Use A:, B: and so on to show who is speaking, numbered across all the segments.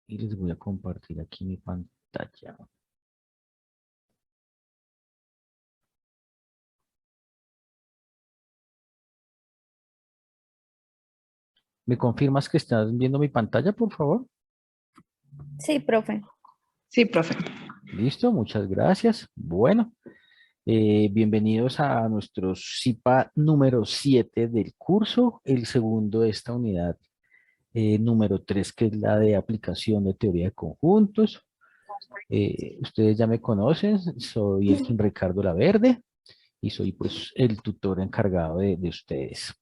A: y les voy a compartir aquí mi pantalla. ¿Me confirmas que estás viendo mi pantalla, por favor?
B: Sí, profe.
C: Sí, profe.
A: Listo, muchas gracias. Bueno, bienvenidos a nuestro SIPA número 7 del curso, el segundo de esta unidad número 3, que es la de aplicación de teoría de conjuntos. Ustedes ya me conocen, soy el Ricardo Laverde y soy pues el tutor encargado de ustedes.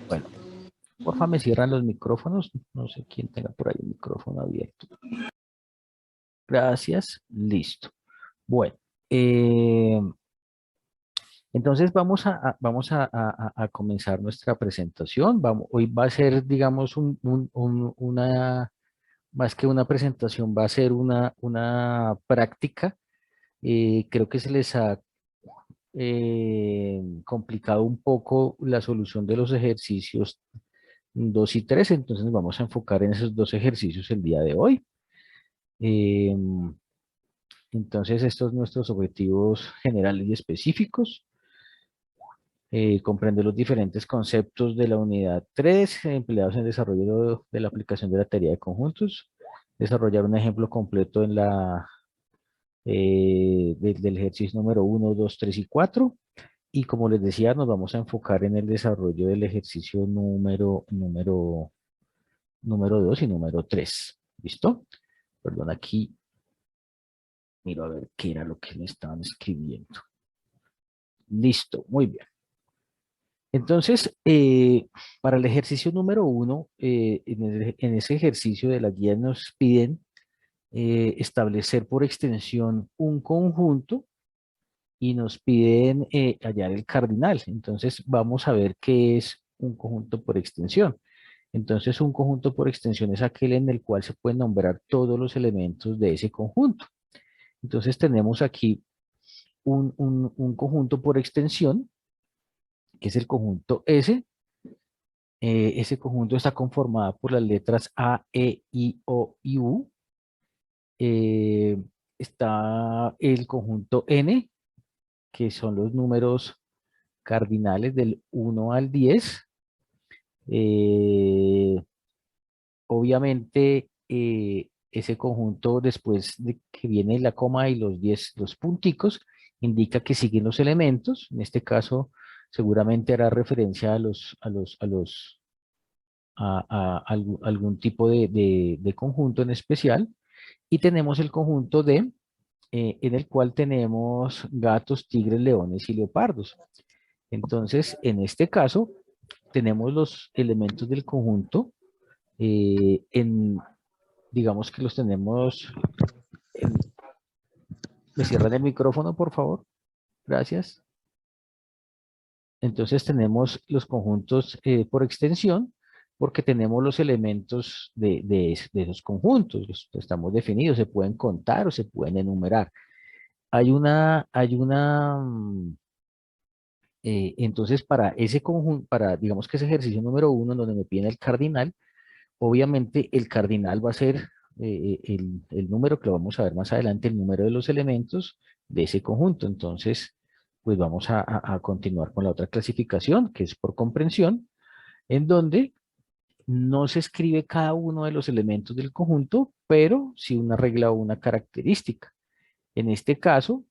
A: Bueno, porfa me cierran los micrófonos, no sé quién tenga por ahí el micrófono abierto. Gracias, listo. Bueno, entonces vamos a comenzar nuestra presentación. Hoy va a ser, digamos, una, más que una presentación, va a ser una práctica. Creo que se les ha complicado un poco la solución de los ejercicios 2 y 3, entonces nos vamos a enfocar en esos dos ejercicios el día de hoy. Entonces, estos son nuestros objetivos generales y específicos. Comprende los diferentes conceptos de la unidad 3 empleados en el desarrollo de la aplicación de la teoría de conjuntos. Desarrollar un ejemplo completo en del ejercicio número 1, 2, 3 y 4. Y como les decía, nos vamos a enfocar en el desarrollo del ejercicio número 2 y número 3. ¿Listo? Perdón, aquí miro a ver qué era lo que me estaban escribiendo. Listo, muy bien. Entonces, para el ejercicio número 1, en ese ejercicio de la guía nos piden establecer por extensión un conjunto y nos piden hallar el cardinal. Entonces, vamos a ver qué es un conjunto por extensión. Entonces, un conjunto por extensión es aquel en el cual se pueden nombrar todos los elementos de ese conjunto. Entonces, tenemos aquí un conjunto por extensión, que es el conjunto S. Ese conjunto está conformado por las letras A, E, I, O y U. Eh, Está el conjunto N, que son los números cardinales del 1 al 10. Eh, Obviamente, ese conjunto, después de que viene la coma y los punticos, indica que siguen los elementos. En este caso, seguramente hará referencia a algún tipo de conjunto en especial. Y tenemos el conjunto D, en el cual tenemos gatos, tigres, leones y leopardos. Entonces, en este caso, tenemos los elementos del conjunto digamos que los tenemos, ¿me cierran el micrófono, por favor? Gracias. Entonces tenemos los conjuntos por extensión, porque tenemos los elementos de esos conjuntos, los estamos definidos, se pueden contar o se pueden enumerar. Entonces para ese conjunto, digamos que ese ejercicio número 1, en donde me piden el cardinal, obviamente el cardinal va a ser el número que lo vamos a ver más adelante, el número de los elementos de ese conjunto. Entonces, pues vamos a continuar con la otra clasificación, que es por comprensión, en donde no se escribe cada uno de los elementos del conjunto, pero sí una regla o una característica. En este caso,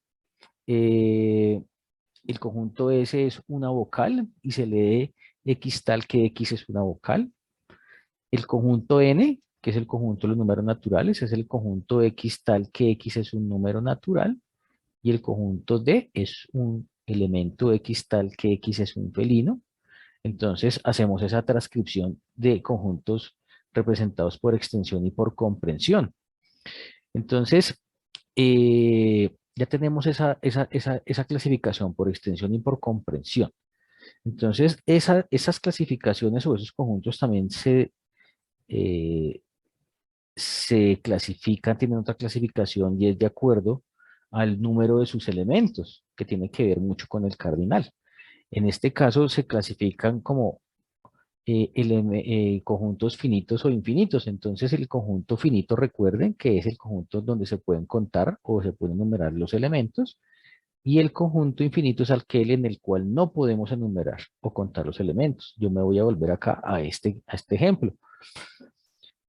A: eh, el conjunto S es una vocal y se lee X tal que X es una vocal. El conjunto N, que es el conjunto de los números naturales, es el conjunto X tal que X es un número natural. Y el conjunto D es un elemento X tal que X es un felino. Entonces hacemos esa transcripción de conjuntos representados por extensión y por comprensión. Entonces, ya tenemos esa clasificación por extensión y por comprensión. Entonces, esas clasificaciones o esos conjuntos también eh, se clasifican, tienen otra clasificación y es de acuerdo al número de sus elementos, que tiene que ver mucho con el cardinal. En este caso se clasifican como conjuntos finitos o infinitos. Entonces el conjunto finito, recuerden que es el conjunto donde se pueden contar o se pueden enumerar los elementos, y el conjunto infinito es aquel en el cual no podemos enumerar o contar los elementos. Yo me voy a volver acá a este ejemplo.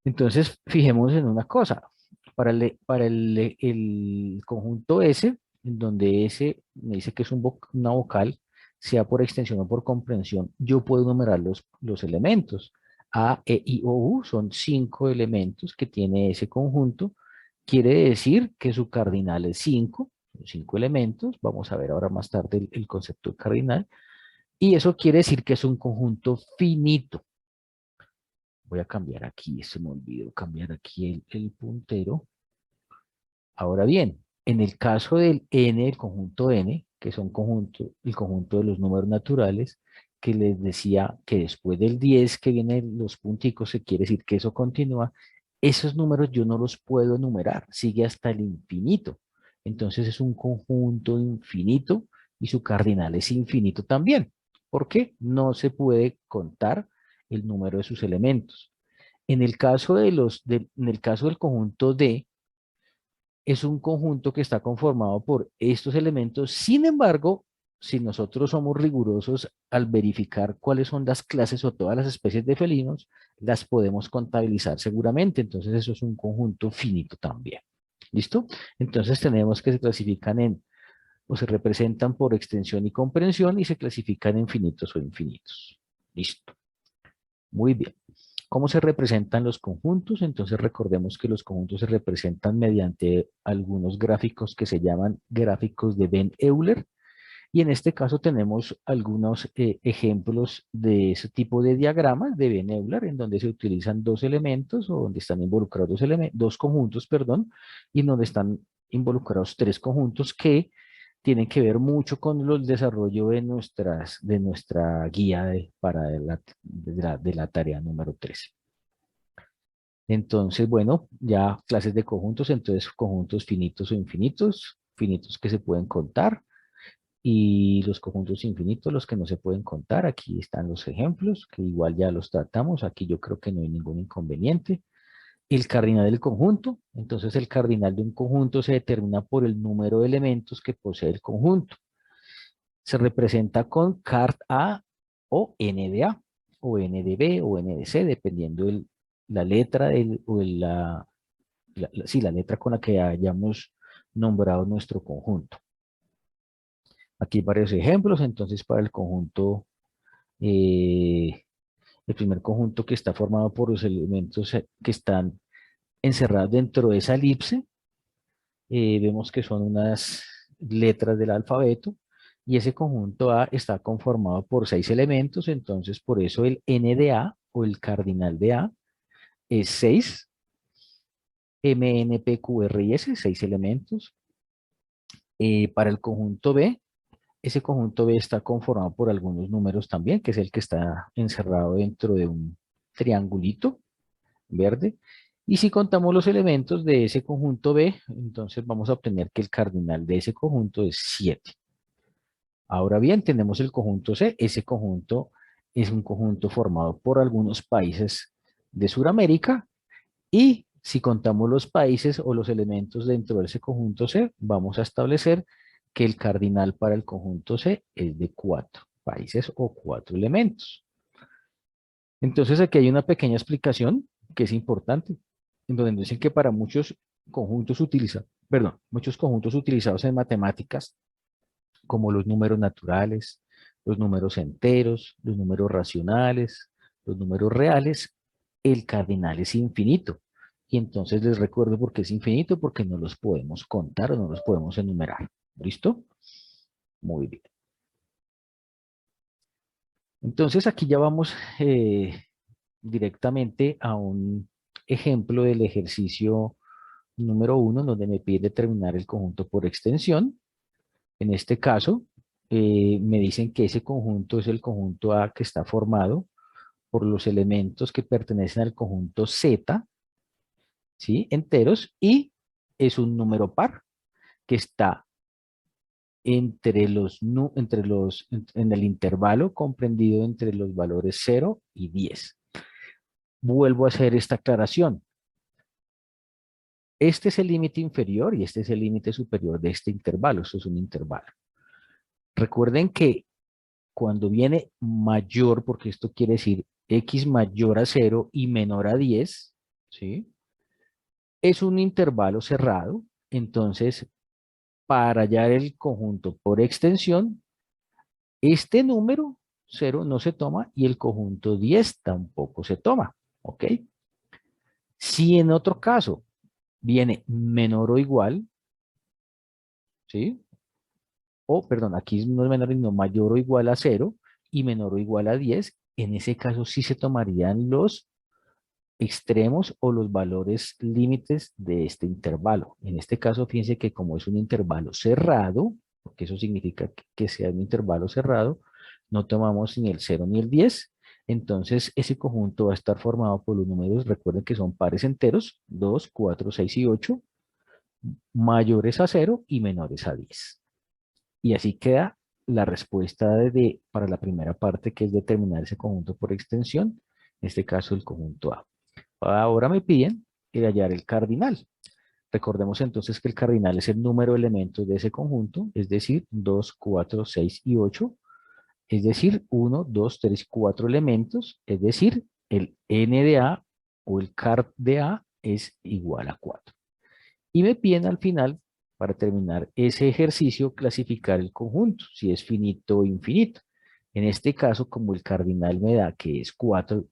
A: Entonces, fijémonos en una cosa. Para el conjunto S, en donde S me dice que es una vocal, sea por extensión o por comprensión, yo puedo enumerar los elementos. A, E, I, O, U son 5 elementos que tiene ese conjunto. Quiere decir que su cardinal es 5, 5 elementos. Vamos a ver ahora más tarde el concepto de cardinal. Y eso quiere decir que es un conjunto finito. Voy a cambiar aquí, se me olvidó cambiar aquí el puntero. Ahora bien, en el caso del n, el conjunto n, que son el conjunto de los números naturales, que les decía que después del 10 que vienen los punticos, se quiere decir que eso continúa, esos números yo no los puedo enumerar, sigue hasta el infinito. Entonces es un conjunto infinito y su cardinal es infinito también. ¿Por qué? No se puede contar el número de sus elementos. En el caso en el caso del conjunto D, es un conjunto que está conformado por estos elementos. Sin embargo, si nosotros somos rigurosos al verificar cuáles son las clases o todas las especies de felinos, las podemos contabilizar seguramente. Entonces eso es un conjunto finito también. ¿Listo? Entonces tenemos que se clasifican o se representan por extensión y comprensión y se clasifican en finitos o infinitos. Listo. Muy bien. ¿Cómo se representan los conjuntos? Entonces recordemos que los conjuntos se representan mediante algunos gráficos que se llaman gráficos de Venn-Euler, y en este caso tenemos algunos ejemplos de ese tipo de diagramas de Venn-Euler en donde se utilizan dos elementos o donde están involucrados dos conjuntos, perdón, y en donde están involucrados tres conjuntos que tienen que ver mucho con el desarrollo de nuestra guía de la tarea número 13. Entonces, bueno, ya clases de conjuntos, entonces conjuntos finitos o infinitos, finitos que se pueden contar, y los conjuntos infinitos, los que no se pueden contar. Aquí están los ejemplos, que igual ya los tratamos. Aquí yo creo que no hay ningún inconveniente. El cardinal del conjunto, entonces el cardinal de un conjunto se determina por el número de elementos que posee el conjunto. Se representa con card A o N de A, o N de B, o N de C, dependiendo la letra sí, la letra con la que hayamos nombrado nuestro conjunto. Aquí hay varios ejemplos. Entonces para el conjunto, el primer conjunto que está formado por los elementos que están encerrados dentro de esa elipse, vemos que son unas letras del alfabeto, y ese conjunto A está conformado por 6 elementos. Entonces por eso el N de A o el cardinal de A es 6, M, N, P, Q, R y S, 6 elementos. Para el conjunto B, ese conjunto B está conformado por algunos números también, que es el que está encerrado dentro de un triangulito verde. Y si contamos los elementos de ese conjunto B, entonces vamos a obtener que el cardinal de ese conjunto es 7. Ahora bien, tenemos el conjunto C. Ese conjunto es un conjunto formado por algunos países de Sudamérica, y si contamos los países o los elementos dentro de ese conjunto C, vamos a establecer que el cardinal para el conjunto C es de 4 países o 4 elementos. Entonces aquí hay una pequeña explicación que es importante, en donde dicen que para muchos conjuntos utilizados en matemáticas, como los números naturales, los números enteros, los números racionales, los números reales, el cardinal es infinito. Y entonces les recuerdo por qué es infinito, porque no los podemos contar o no los podemos enumerar. ¿Listo? Muy bien. Entonces aquí ya vamos directamente a un ejemplo del ejercicio número 1, donde me pide determinar el conjunto por extensión. En este caso, me dicen que ese conjunto es el conjunto A, que está formado por los elementos que pertenecen al conjunto Z, ¿sí? Enteros, y es un número par que está en el intervalo comprendido entre los valores 0 y 10. Vuelvo a hacer esta aclaración. Este es el límite inferior y este es el límite superior de este intervalo. Esto es un intervalo. Recuerden que cuando viene mayor, porque esto quiere decir x mayor a 0 y menor a 10, ¿sí? Es un intervalo cerrado. Entonces, para hallar el conjunto por extensión, este número 0 no se toma y el conjunto 10 tampoco se toma. ¿Ok? Si en otro caso viene menor o igual, ¿sí? O, perdón, aquí no es menor, sino mayor o igual a 0 y menor o igual a 10, en ese caso sí se tomarían los extremos o los valores límites de este intervalo. En este caso, fíjense que como es un intervalo cerrado, porque eso significa que sea un intervalo cerrado, no tomamos ni el 0 ni el 10, entonces ese conjunto va a estar formado por los números, recuerden que son pares enteros, 2, 4, 6 y 8, mayores a 0 y menores a 10. Y así queda la respuesta para la primera parte, que es determinar ese conjunto por extensión, en este caso el conjunto A. Ahora me piden el hallar el cardinal. Recordemos entonces que el cardinal es el número de elementos de ese conjunto, es decir, 2, 4, 6 y 8, es decir, 1, 2, 3, 4 elementos, es decir, el n de A o el card de A es igual a 4. Y me piden al final, para terminar ese ejercicio, clasificar el conjunto, si es finito o infinito. En este caso, como el cardinal me da que es 4,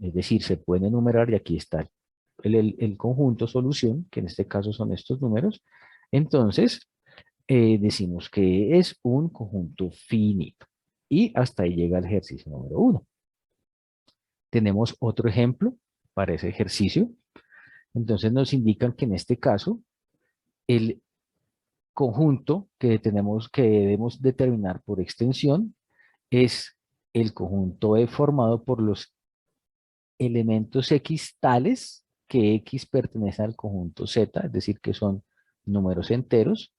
A: es decir, se puede enumerar y aquí está el conjunto solución, que en este caso son estos números, entonces decimos que es un conjunto finito. Y hasta ahí llega el ejercicio número 1. Tenemos otro ejemplo para ese ejercicio. Entonces nos indican que en este caso el conjunto que debemos determinar por extensión es el conjunto E formado por los elementos X tales que X pertenece al conjunto Z, es decir, que son números enteros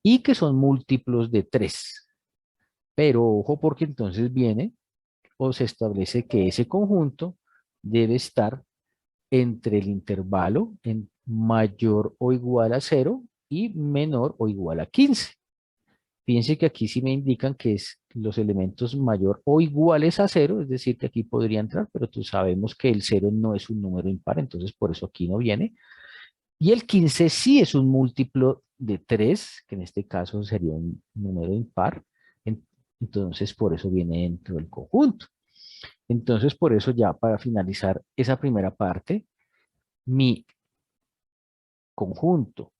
A: y que son múltiplos de 3. Pero ojo porque entonces viene o se establece que ese conjunto debe estar entre el intervalo en mayor o igual a 0 y menor o igual a 15. Fíjense que aquí sí me indican que es los elementos mayor o iguales a 0, es decir, que aquí podría entrar, pero tú sabemos que el 0 no es un número impar, entonces por eso aquí no viene. Y el 15 sí es un múltiplo de 3, que en este caso sería un número impar, entonces por eso viene dentro del conjunto. Entonces por eso ya para finalizar esa primera parte, mi conjunto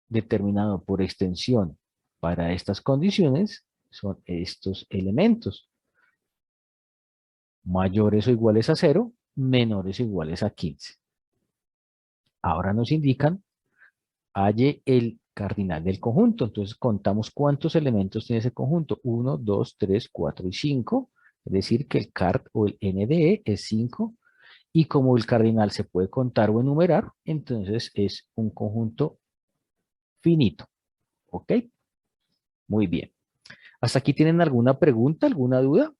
A: determinado por extensión para estas condiciones son estos elementos. Mayores o iguales a 0, menores o iguales a 15. Ahora nos indican, halle el cardinal del conjunto. Entonces contamos cuántos elementos tiene ese conjunto. 1, 2, 3, 4 y 5. Es decir, que el card o el NDE es 5. Y como el cardinal se puede contar o enumerar, entonces es un conjunto finito. ¿Ok? Muy bien. ¿Hasta aquí tienen alguna pregunta, alguna duda?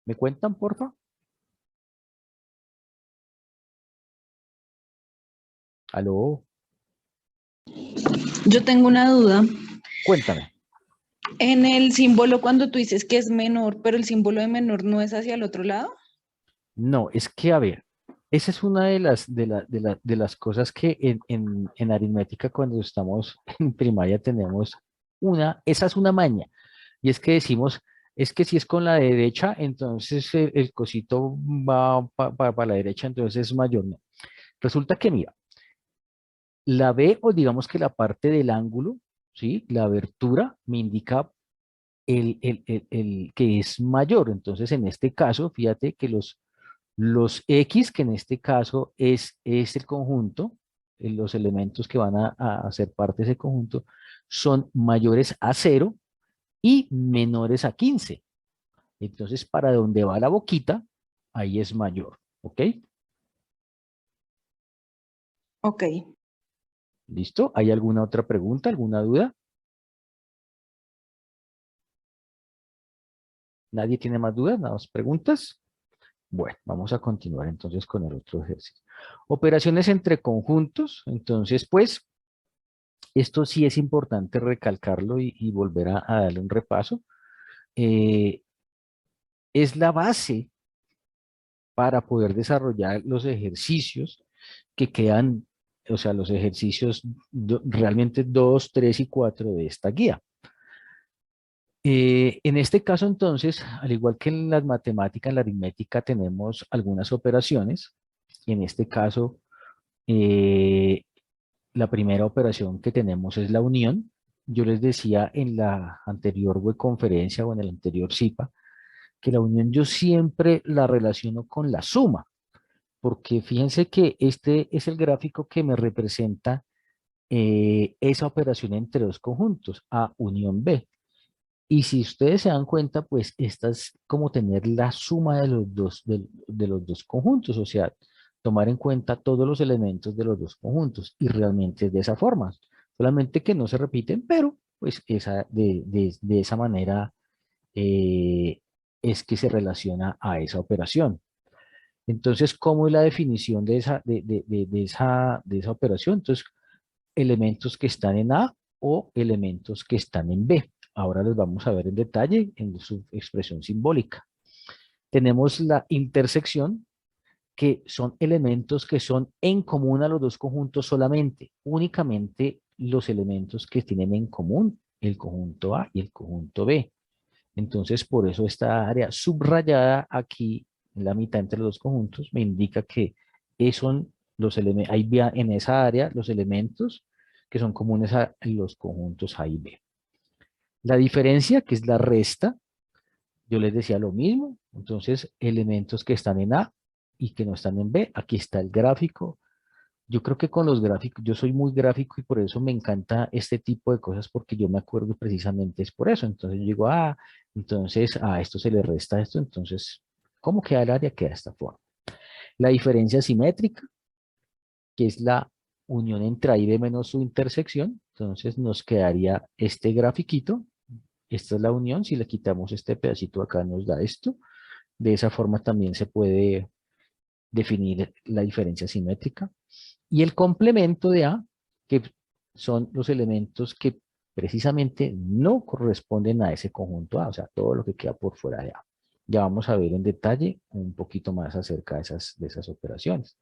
A: ¿Me cuentan, porfa? ¿Aló?
C: Yo tengo una duda.
A: Cuéntame.
C: En el símbolo, cuando tú dices que es menor, pero el símbolo de menor no es hacia el otro lado.
A: No, es que, a ver, esa es una de las cosas que en aritmética cuando estamos en primaria tenemos esa es una maña, y es que decimos, es que si es con la derecha, entonces el cosito va para la derecha, entonces es mayor, no. Resulta que, mira, la B, o digamos que la parte del ángulo, ¿sí? La abertura me indica el que es mayor, entonces en este caso, fíjate que los X, que en este caso es el conjunto, los elementos que van a hacer parte de ese conjunto, son mayores a 0 y menores a 15. Entonces, para donde va la boquita, ahí es mayor. ¿Ok?
C: Ok.
A: ¿Listo? ¿Hay alguna otra pregunta, alguna duda? ¿Nadie tiene más dudas, más preguntas? Bueno, vamos a continuar entonces con el otro ejercicio. Operaciones entre conjuntos. Entonces, pues, esto sí es importante recalcarlo y volver a darle un repaso. Eh, es la base para poder desarrollar los ejercicios que quedan, o sea, los ejercicios realmente 2, 3 y 4 de esta guía. En este caso, entonces, al igual que en las matemáticas, en la aritmética tenemos algunas operaciones. En este caso, eh, la primera operación que tenemos es la unión. Yo les decía en la anterior webconferencia o en el anterior SIPA que la unión yo siempre la relaciono con la suma, porque fíjense que este es el gráfico que me representa esa operación entre dos conjuntos, A unión B. Y si ustedes se dan cuenta, pues esta es como tener la suma de los dos, de los dos conjuntos, o sea, tomar en cuenta todos los elementos de los dos conjuntos. Y realmente es de esa forma, solamente que no se repiten, pero pues de esa manera eh, es que se relaciona a esa operación. Entonces, ¿cómo es la definición de esa operación? Entonces, elementos que están en A o elementos que están en B. Ahora los vamos a ver en detalle en su expresión simbólica. Tenemos la intersección, que son elementos que son en común a los dos conjuntos solamente, únicamente los elementos que tienen en común el conjunto A y el conjunto B. Entonces, por eso esta área subrayada aquí en la mitad entre los dos conjuntos me indica que son los elementos, ahí en esa área los elementos que son comunes a los conjuntos A y B. La diferencia, que es la resta, yo les decía lo mismo. Entonces, elementos que están en A y que no están en B, aquí está el gráfico. Yo creo que con los gráficos, yo soy muy gráfico y por eso me encanta este tipo de cosas, porque yo me acuerdo precisamente es por eso. Entonces yo digo, entonces a esto se le resta esto, entonces, ¿cómo queda el área? Queda de esta forma. La diferencia simétrica, que es la unión entre A y B menos su intersección, entonces nos quedaría este grafiquito. Esta es la unión, si le quitamos este pedacito acá nos da esto. De esa forma también se puede definir la diferencia simétrica. Y el complemento de A, que son los elementos que precisamente no corresponden a ese conjunto A, o sea, todo lo que queda por fuera de A. Ya vamos a ver en detalle un poquito más acerca de esas operaciones.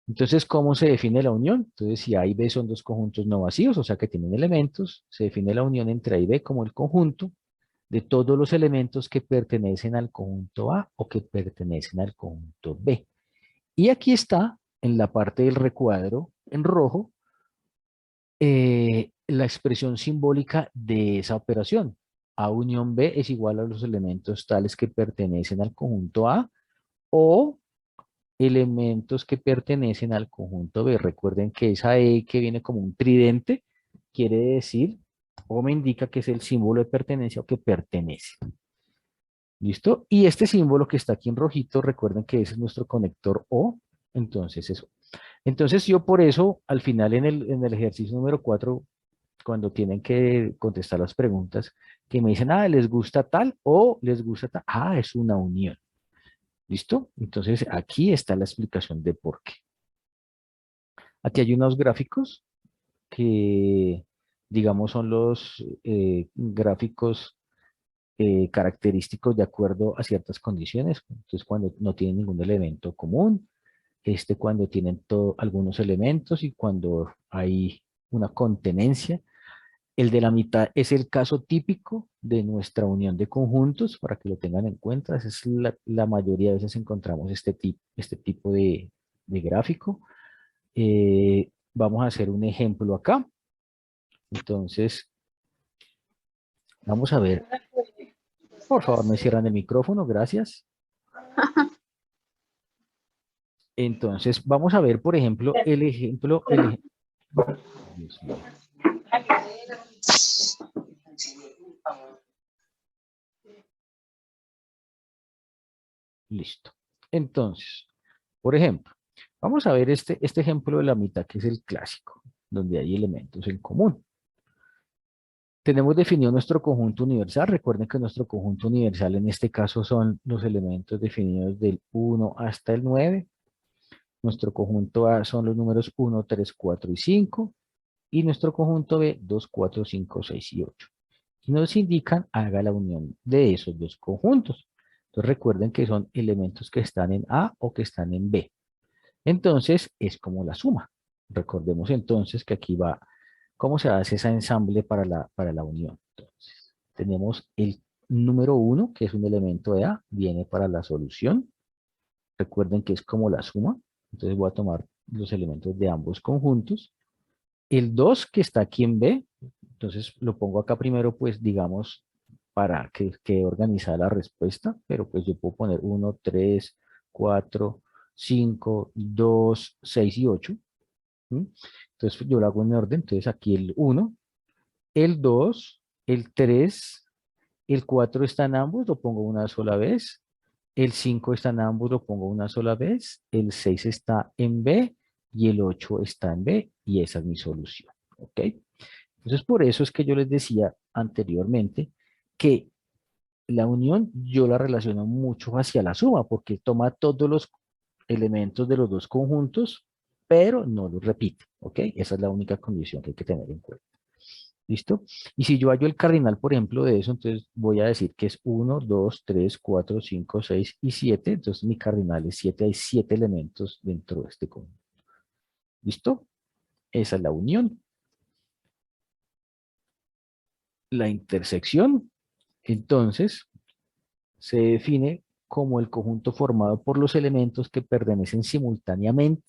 A: Entonces, ¿cómo se define la unión? Entonces, si A y B son dos conjuntos no vacíos, o sea que tienen elementos, se define la unión entre A y B como el conjunto de todos los elementos que pertenecen al conjunto A o que pertenecen al conjunto B. Y aquí está, en la parte del recuadro, en rojo, la expresión simbólica de esa operación. A unión B es igual a los elementos tales que pertenecen al conjunto A o elementos que pertenecen al conjunto B. Recuerden que esa E que viene como un tridente quiere decir o me indica que es el símbolo de pertenencia o que pertenece. ¿Listo? Y este símbolo que está aquí en rojito, recuerden que ese es nuestro conector O. Entonces eso. Entonces yo por eso, al final en el ejercicio número 4, cuando tienen que contestar las preguntas, que me dicen, ¿les gusta tal o les gusta tal? Es una unión. ¿Listo? Entonces aquí está la explicación de por qué. Aquí hay unos gráficos que, digamos, son los gráficos característicos de acuerdo a ciertas condiciones. Entonces, cuando no tienen ningún elemento común, cuando tienen algunos elementos y cuando hay una contenencia. El de la mitad es el caso típico de nuestra unión de conjuntos, para que lo tengan en cuenta. Esa es la mayoría de veces encontramos este tipo de gráfico. Vamos a hacer un ejemplo acá. Entonces, vamos a ver. Por favor, me cierran el micrófono, gracias. Entonces, vamos a ver, por ejemplo, el ejemplo. Dios mío. Listo. Entonces, por ejemplo, vamos a ver este ejemplo de la mitad, que es el clásico. donde hay elementos en común. Tenemos definido nuestro conjunto universal. Recuerden que nuestro conjunto universal en este caso son los elementos definidos del 1 hasta el 9. Nuestro conjunto A son los números 1, 3, 4 y 5. Y nuestro conjunto B, 2, 4, 5, 6 y 8. Y nos indican, haga la unión de esos dos conjuntos. Entonces recuerden que son elementos que están en A o que están en B. Entonces es como la suma. Recordemos entonces que aquí va cómo se hace ese ensamble para la unión. Entonces tenemos el número 1, que es un elemento de A, viene para la solución. Recuerden que es como la suma. Entonces voy a tomar los elementos de ambos conjuntos. El 2 que está aquí en B, entonces lo pongo acá primero, pues digamos, para que quede organizada la respuesta, pero pues yo puedo poner 1, 3, 4, 5, 2, 6 y 8. Entonces yo lo hago en orden, entonces aquí el 1, el 2, el 3, el 4 está en ambos, lo pongo una sola vez, el 5 está en ambos, lo pongo una sola vez, el 6 está en B y el 8 está en B y esa es mi solución. ¿Ok? Entonces por eso es que yo les decía anteriormente que la unión yo la relaciono mucho hacia la suma porque toma todos los elementos de los dos conjuntos pero no los repite. ¿Ok? Esa es la única condición que hay que tener en cuenta. ¿Listo? Y si yo hallo el cardinal, por ejemplo, de eso, entonces voy a decir que es 1, 2, 3, 4, 5, 6 y 7. Entonces mi cardinal es 7. Hay 7 elementos dentro de este conjunto. ¿Listo? Esa es la unión. La intersección, entonces, se define como el conjunto formado por los elementos que pertenecen simultáneamente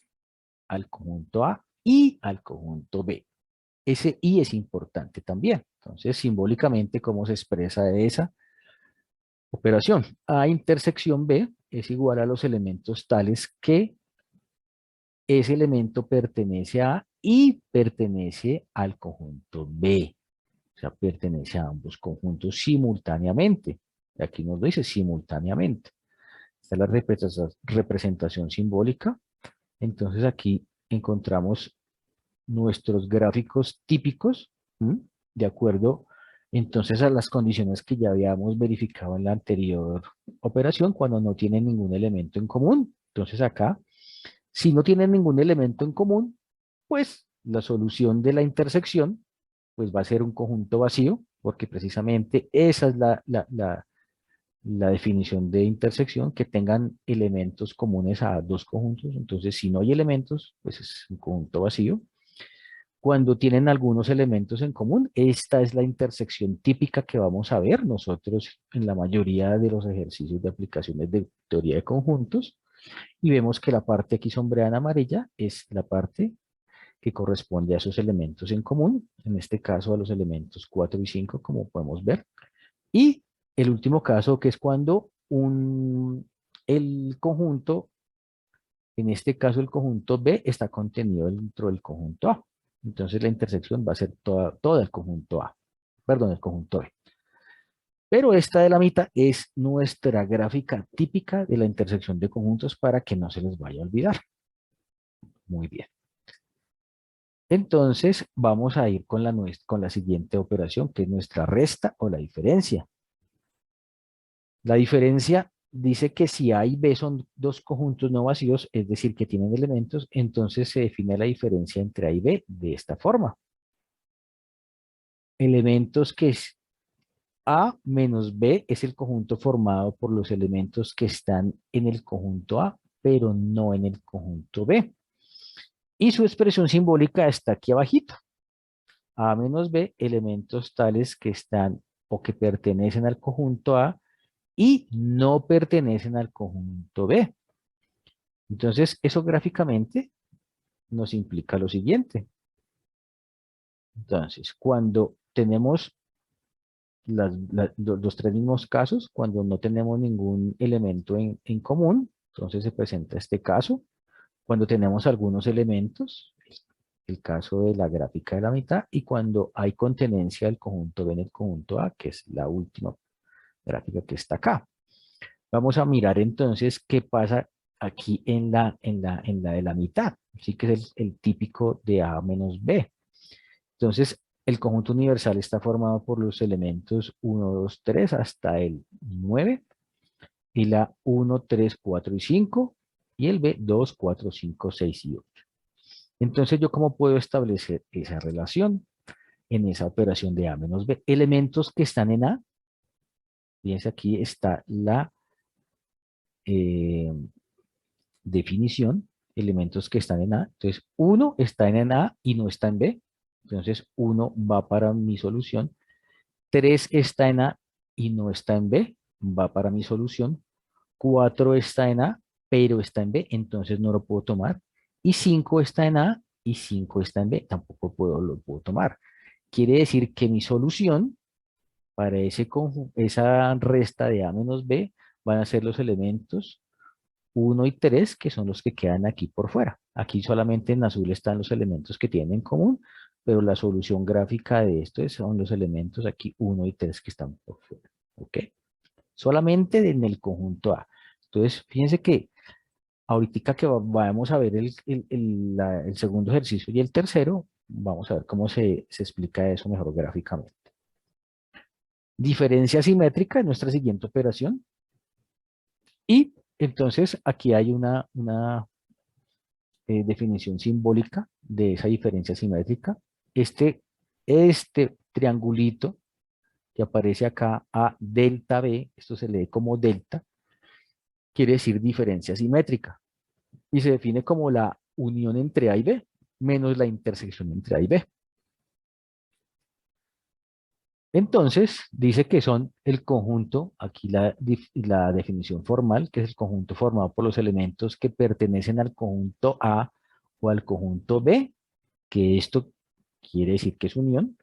A: al conjunto A y al conjunto B. Ese I es importante también. Entonces, simbólicamente, ¿cómo se expresa esa operación? A intersección B es igual a los elementos tales que ese elemento pertenece a y pertenece al conjunto B. O sea, pertenece a ambos conjuntos simultáneamente. Aquí nos lo dice simultáneamente. Esta es la representación simbólica. Entonces aquí encontramos nuestros gráficos típicos, de acuerdo entonces a las condiciones que ya habíamos verificado en la anterior operación cuando no tienen ningún elemento en común. Entonces acá, si no tienen ningún elemento en común, pues la solución de la intersección pues va a ser un conjunto vacío, porque precisamente esa es la definición de intersección, que tengan elementos comunes a dos conjuntos. Entonces, si no hay elementos, pues es un conjunto vacío. Cuando tienen algunos elementos en común, esta es la intersección típica que vamos a ver nosotros en la mayoría de los ejercicios de aplicaciones de teoría de conjuntos. Y vemos que la parte aquí sombreada en amarilla es la parte que corresponde a esos elementos en común, en este caso a los elementos 4 y 5, como podemos ver. Y el último caso, que es cuando el conjunto, en este caso el conjunto B, está contenido dentro del conjunto A. Entonces la intersección va a ser toda el conjunto A, perdón, el conjunto B. Pero esta de la mitad es nuestra gráfica típica de la intersección de conjuntos para que no se les vaya a olvidar. Muy bien. Entonces vamos a ir con la siguiente operación, que es nuestra resta o la diferencia. La diferencia dice que si A y B son dos conjuntos no vacíos, es decir, que tienen elementos, entonces se define la diferencia entre A y B de esta forma. Elementos que es A menos B es el conjunto formado por los elementos que están en el conjunto A, pero no en el conjunto B. Y su expresión simbólica está aquí abajito. A menos B, elementos tales que están o que pertenecen al conjunto A y no pertenecen al conjunto B. Entonces, eso gráficamente nos implica lo siguiente. Entonces, cuando tenemos los tres mismos casos, cuando no tenemos ningún elemento en común, entonces se presenta este caso. Cuando tenemos algunos elementos, el caso de la gráfica de la mitad, y cuando hay contenencia del conjunto B en el conjunto A, que es la última gráfica que está acá. Vamos a mirar entonces qué pasa aquí en la de la mitad. Así que es el típico de A menos B. Entonces, el conjunto universal está formado por los elementos 1, 2, 3 hasta el 9, y la 1, 3, 4 y 5, y el B 2, 4, 5, 6 y 8. Entonces, ¿yo cómo puedo establecer esa relación en esa operación de A menos B? Elementos que están en A, fíjense aquí está la definición, elementos que están en A. Entonces, 1 está en A y no está en B. Entonces, 1 va para mi solución. 3 está en A y no está en B, va para mi solución. 4 está en A, pero está en B, entonces no lo puedo tomar. Y 5 está en A y 5 está en B, tampoco lo puedo tomar. Quiere decir que mi solución para esa resta de A menos B van a ser los elementos 1 y 3, que son los que quedan aquí por fuera. Aquí solamente en azul están los elementos que tienen en común, pero la solución gráfica de esto son los elementos aquí 1 y 3 que están por fuera. ¿Ok? Solamente en el conjunto A. Entonces, fíjense que ahorita que vamos a ver el segundo ejercicio y el tercero, vamos a ver cómo se explica eso mejor gráficamente. Diferencia simétrica es nuestra siguiente operación. Y entonces aquí hay una definición simbólica de esa diferencia simétrica. Este triangulito que aparece acá, A delta B, esto se lee como delta, quiere decir diferencia simétrica. Y se define como la unión entre A y B, menos la intersección entre A y B. Entonces, dice que son el conjunto, aquí la definición formal, que es el conjunto formado por los elementos que pertenecen al conjunto A o al conjunto B, que esto quiere decir que es unión,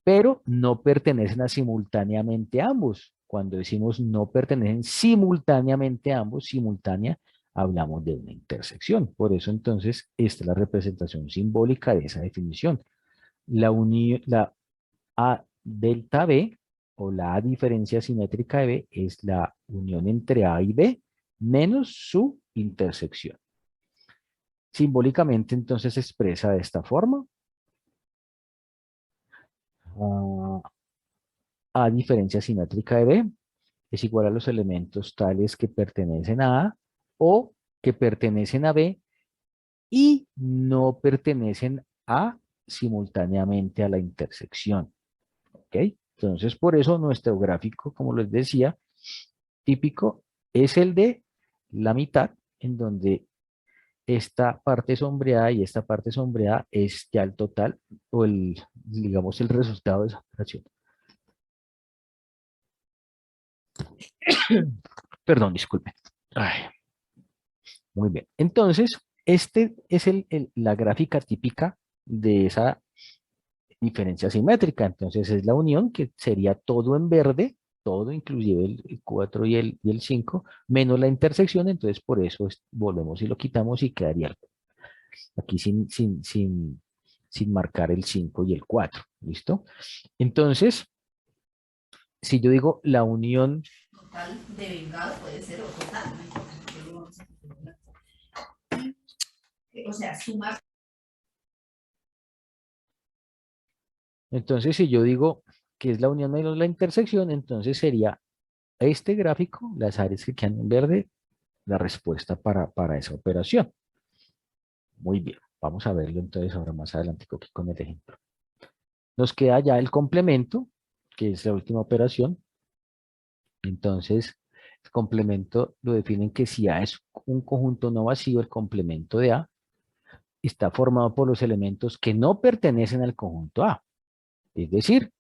A: pero no pertenecen a simultáneamente a ambos. Cuando decimos no pertenecen simultáneamente a ambos, simultánea, hablamos de una intersección. Por eso entonces esta es la representación simbólica de esa definición. La A delta B o la A diferencia simétrica de B es la unión entre A y B menos su intersección. Simbólicamente entonces se expresa de esta forma. A diferencia simétrica de B es igual a los elementos tales que pertenecen a A o que pertenecen a B y no pertenecen a simultáneamente a la intersección. ¿Ok? Entonces, por eso nuestro gráfico, como les decía, típico es el de la mitad, en donde esta parte sombreada y esta parte sombreada es ya el total o digamos, el resultado de esa operación. Perdón, disculpe. Ay, muy bien. Entonces, este es la gráfica típica de esa diferencia simétrica. Entonces, es la unión que sería todo en verde, todo, inclusive el 4 y el 5, menos la intersección. Entonces, por eso volvemos y lo quitamos y quedaría aquí sin marcar el 5 y el 4. ¿Listo? Entonces, si yo digo la unión
D: total de vengado puede ser o total, no importa. O sea, sumar.
A: Entonces, si yo digo que es la unión menos la intersección, entonces sería este gráfico, las áreas que quedan en verde, la respuesta para esa operación. Muy bien, vamos a verlo entonces ahora más adelante aquí con el ejemplo. Nos queda ya el complemento, que es la última operación. Entonces, el complemento lo definen que si A es un conjunto no vacío, el complemento de A está formado por los elementos que no pertenecen al conjunto A. Es decir,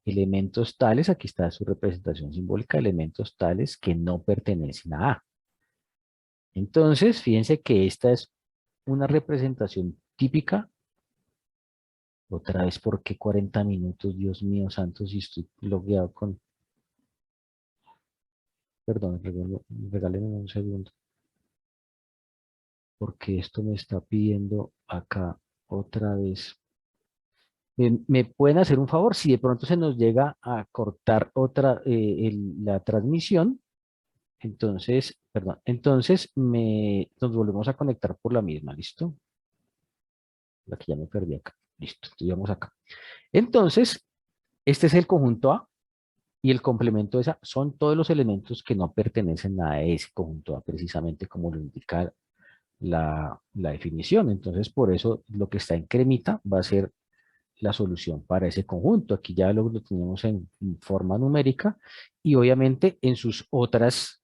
A: elementos tales, aquí está su representación simbólica, elementos tales que no pertenecen a A. Entonces, fíjense que esta es una representación típica. Otra vez, ¿por qué 40 minutos? Dios mío santo, si estoy logueado con... Perdón, regálenme un segundo. Porque esto me está pidiendo acá otra vez. ¿Me pueden hacer un favor? Si de pronto se nos llega a cortar la transmisión, entonces, perdón, entonces nos volvemos a conectar por la misma, ¿listo? La que ya me perdí acá. Listo, estudiamos acá. Entonces, este es el conjunto A y el complemento de esa son todos los elementos que no pertenecen a ese conjunto A, precisamente como lo indica la definición. Entonces, por eso lo que está en cremita va a ser la solución para ese conjunto. Aquí ya lo tenemos en forma numérica y obviamente en sus otras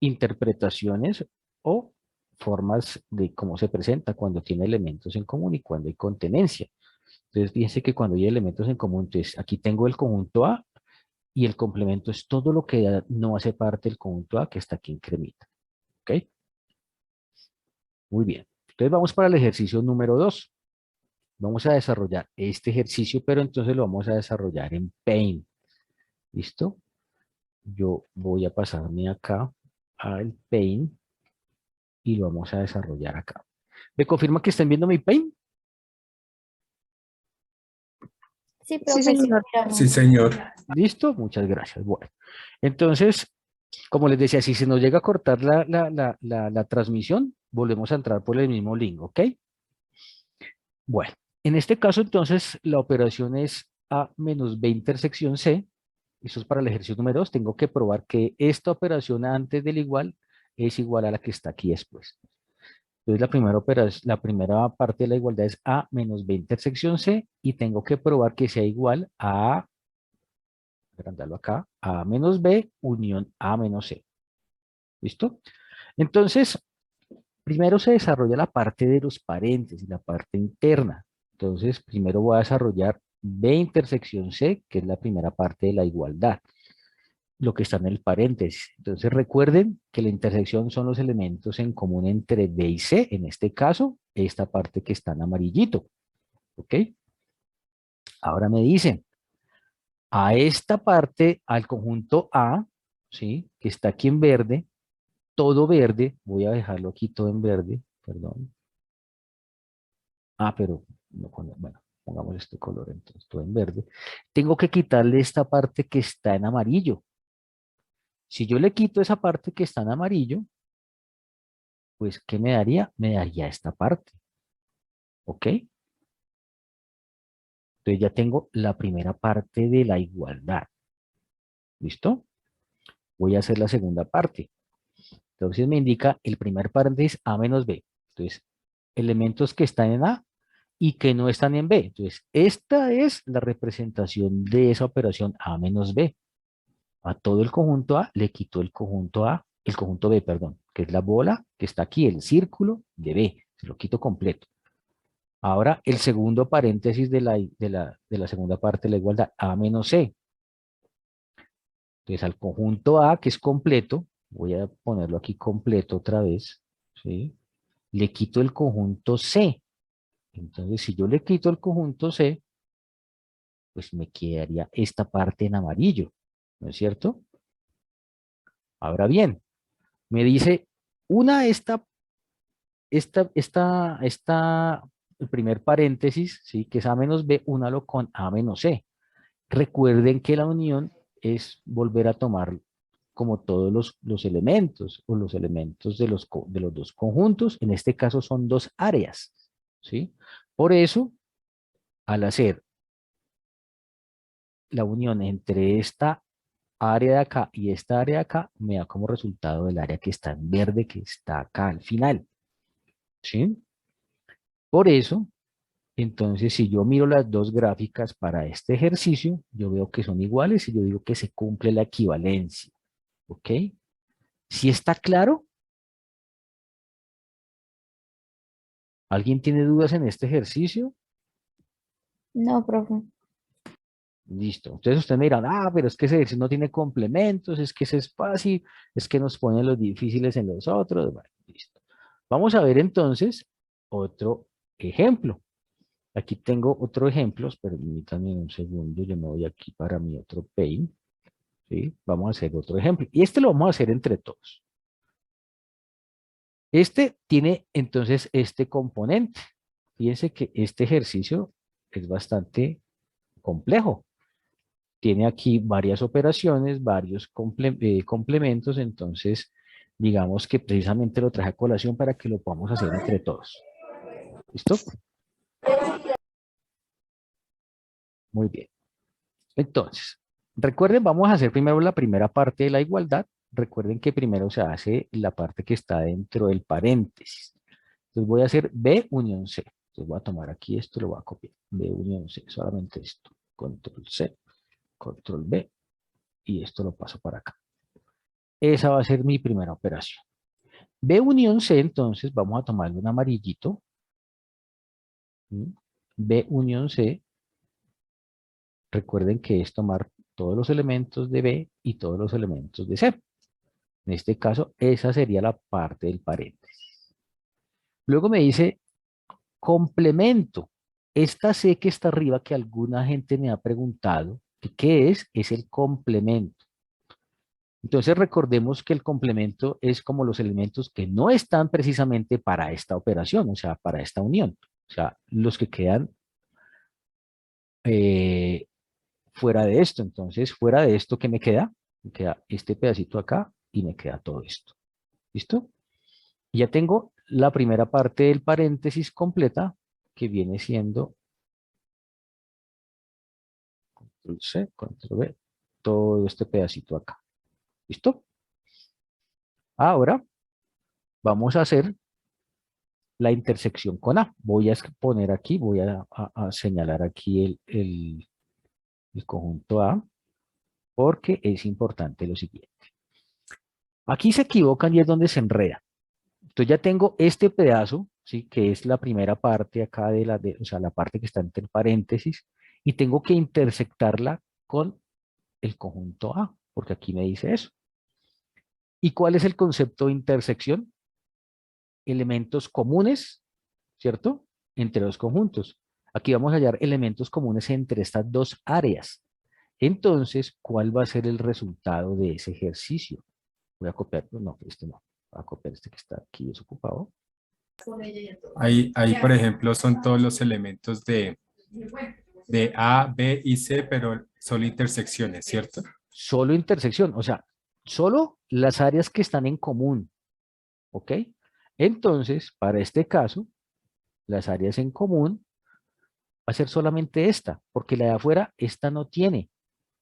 A: interpretaciones o formas de cómo se presenta cuando tiene elementos en común y cuando hay contenencia. Entonces, fíjense que cuando hay elementos en común, entonces aquí tengo el conjunto A y el complemento es todo lo que no hace parte del conjunto A que está aquí en cremita. ¿Ok? Muy bien. Entonces vamos para el ejercicio número 2. Vamos a desarrollar este ejercicio, pero entonces lo vamos a desarrollar en Paint. ¿Listo? Yo voy a pasarme acá al Paint y lo vamos a desarrollar acá. ¿Me confirma que están viendo mi Paint?
B: Sí, profe, sí,
C: señor.
B: miramos.
E: Sí, señor.
A: ¿Listo? Muchas gracias. Bueno, entonces, como les decía, si se nos llega a cortar la transmisión, volvemos a entrar por el mismo link, ¿ok? Bueno, en este caso entonces la operación es A menos B intersección C. Eso es para el ejercicio número 2. Tengo que probar que esta operación antes del igual es igual a la que está aquí después. Entonces la primera parte de la igualdad es A menos B intersección C y tengo que probar que sea igual a, agrandarlo acá, A menos B unión A menos C. ¿Listo? Entonces, primero se desarrolla la parte de los paréntesis, la parte interna. Entonces, primero voy a desarrollar B intersección C, que es la primera parte de la igualdad, lo que está en el paréntesis. Entonces, recuerden que la intersección son los elementos en común entre B y C, en este caso, esta parte que está en amarillito. ¿Ok? Ahora me dicen, a esta parte, al conjunto A, ¿sí? Que está aquí en verde, todo verde, voy a dejarlo aquí todo en verde, perdón. Pero, no, bueno, pongamos este color entonces, todo en verde. Tengo que quitarle esta parte que está en amarillo. Si yo le quito esa parte que está en amarillo, pues, ¿qué me daría? Me daría esta parte. ¿Ok? Entonces ya tengo la primera parte de la igualdad. ¿Listo? Voy a hacer la segunda parte. Entonces me indica el primer paréntesis A menos B. Entonces, elementos que están en A y que no están en B. Entonces, esta es la representación de esa operación A menos B. A todo el conjunto A le quito el conjunto A, el conjunto B, perdón, que es la bola que está aquí, el círculo de B. Se lo quito completo. Ahora, el segundo paréntesis de la segunda parte de la igualdad, A menos C. Entonces, al conjunto A, que es completo, voy a ponerlo aquí completo otra vez, ¿sí? Le quito el conjunto C. Entonces, si yo le quito el conjunto C, pues me quedaría esta parte en amarillo, ¿no es cierto? Ahora bien, me dice, el primer paréntesis, ¿sí? Que es A menos B, únalo con A menos C. Recuerden que la unión es volver a tomar como todos los elementos, o los elementos de los dos conjuntos, en este caso son dos áreas, ¿sí? Por eso, al hacer la unión entre esta área de acá y esta área de acá, me da como resultado el área que está en verde, que está acá al final, ¿sí? Por eso, entonces, si yo miro las dos gráficas para este ejercicio, yo veo que son iguales y yo digo que se cumple la equivalencia, ¿ok? ¿Sí está claro? ¿Alguien tiene dudas en este ejercicio?
B: No, profe.
A: Listo. Entonces ustedes me dirán, pero es que ese ejercicio no tiene complementos, es que ese es fácil, es que nos ponen los difíciles en los otros. Bueno, listo. Vamos a ver entonces otro ejemplo. Aquí tengo otro ejemplo, permítanme un segundo, yo me voy aquí para mi otro Paint, ¿sí? Vamos a hacer otro ejemplo. Y este lo vamos a hacer entre todos. Este tiene entonces este componente. Fíjense que este ejercicio es bastante complejo. Tiene aquí varias operaciones, varios complementos, entonces digamos que precisamente lo traje a colación para que lo podamos hacer entre todos. ¿Listo? Muy bien. Entonces, recuerden, vamos a hacer primero la primera parte de la igualdad. Recuerden que primero se hace la parte que está dentro del paréntesis. Entonces voy a hacer B unión C. Entonces voy a tomar aquí esto, lo voy a copiar. B unión C, solamente esto. Control C, control B. Y esto lo paso para acá. Esa va a ser mi primera operación. B unión C, entonces vamos a tomarle un amarillito. B unión C. Recuerden que es tomar todos los elementos de B y todos los elementos de C. En este caso, esa sería la parte del paréntesis. Luego me dice complemento. Esta C que está arriba, que alguna gente me ha preguntado, ¿qué es el complemento? Entonces recordemos que el complemento es como los elementos que no están precisamente para esta operación, o sea, para esta unión. O sea, los que quedan fuera de esto. Entonces, fuera de esto, ¿qué me queda? Me queda este pedacito acá y me queda todo esto. ¿Listo? Y ya tengo la primera parte del paréntesis completa, que viene siendo control C, control V, todo este pedacito acá. ¿Listo? Ahora vamos a hacer la intersección con A. Voy a poner aquí, voy a señalar aquí el conjunto A, porque es importante lo siguiente. Aquí se equivocan y es donde se enreda. Entonces ya tengo este pedazo, ¿sí? Que es la primera parte acá o sea, la parte que está entre paréntesis, y tengo que intersectarla con el conjunto A, porque aquí me dice eso. ¿Y cuál es el concepto de intersección? Elementos comunes, ¿cierto? Entre los conjuntos. Aquí vamos a hallar elementos comunes entre estas dos áreas. Entonces, ¿cuál va a ser el resultado de ese ejercicio? Voy a copiar, no, este no. Voy a copiar este que está aquí desocupado.
E: Ahí, por ejemplo, son todos los elementos de A, B y C, pero solo intersecciones, ¿cierto?
A: Solo intersección, o sea, solo las áreas que están en común, ¿ok? Entonces, para este caso, las áreas en común va a ser solamente esta, porque la de afuera, esta no tiene,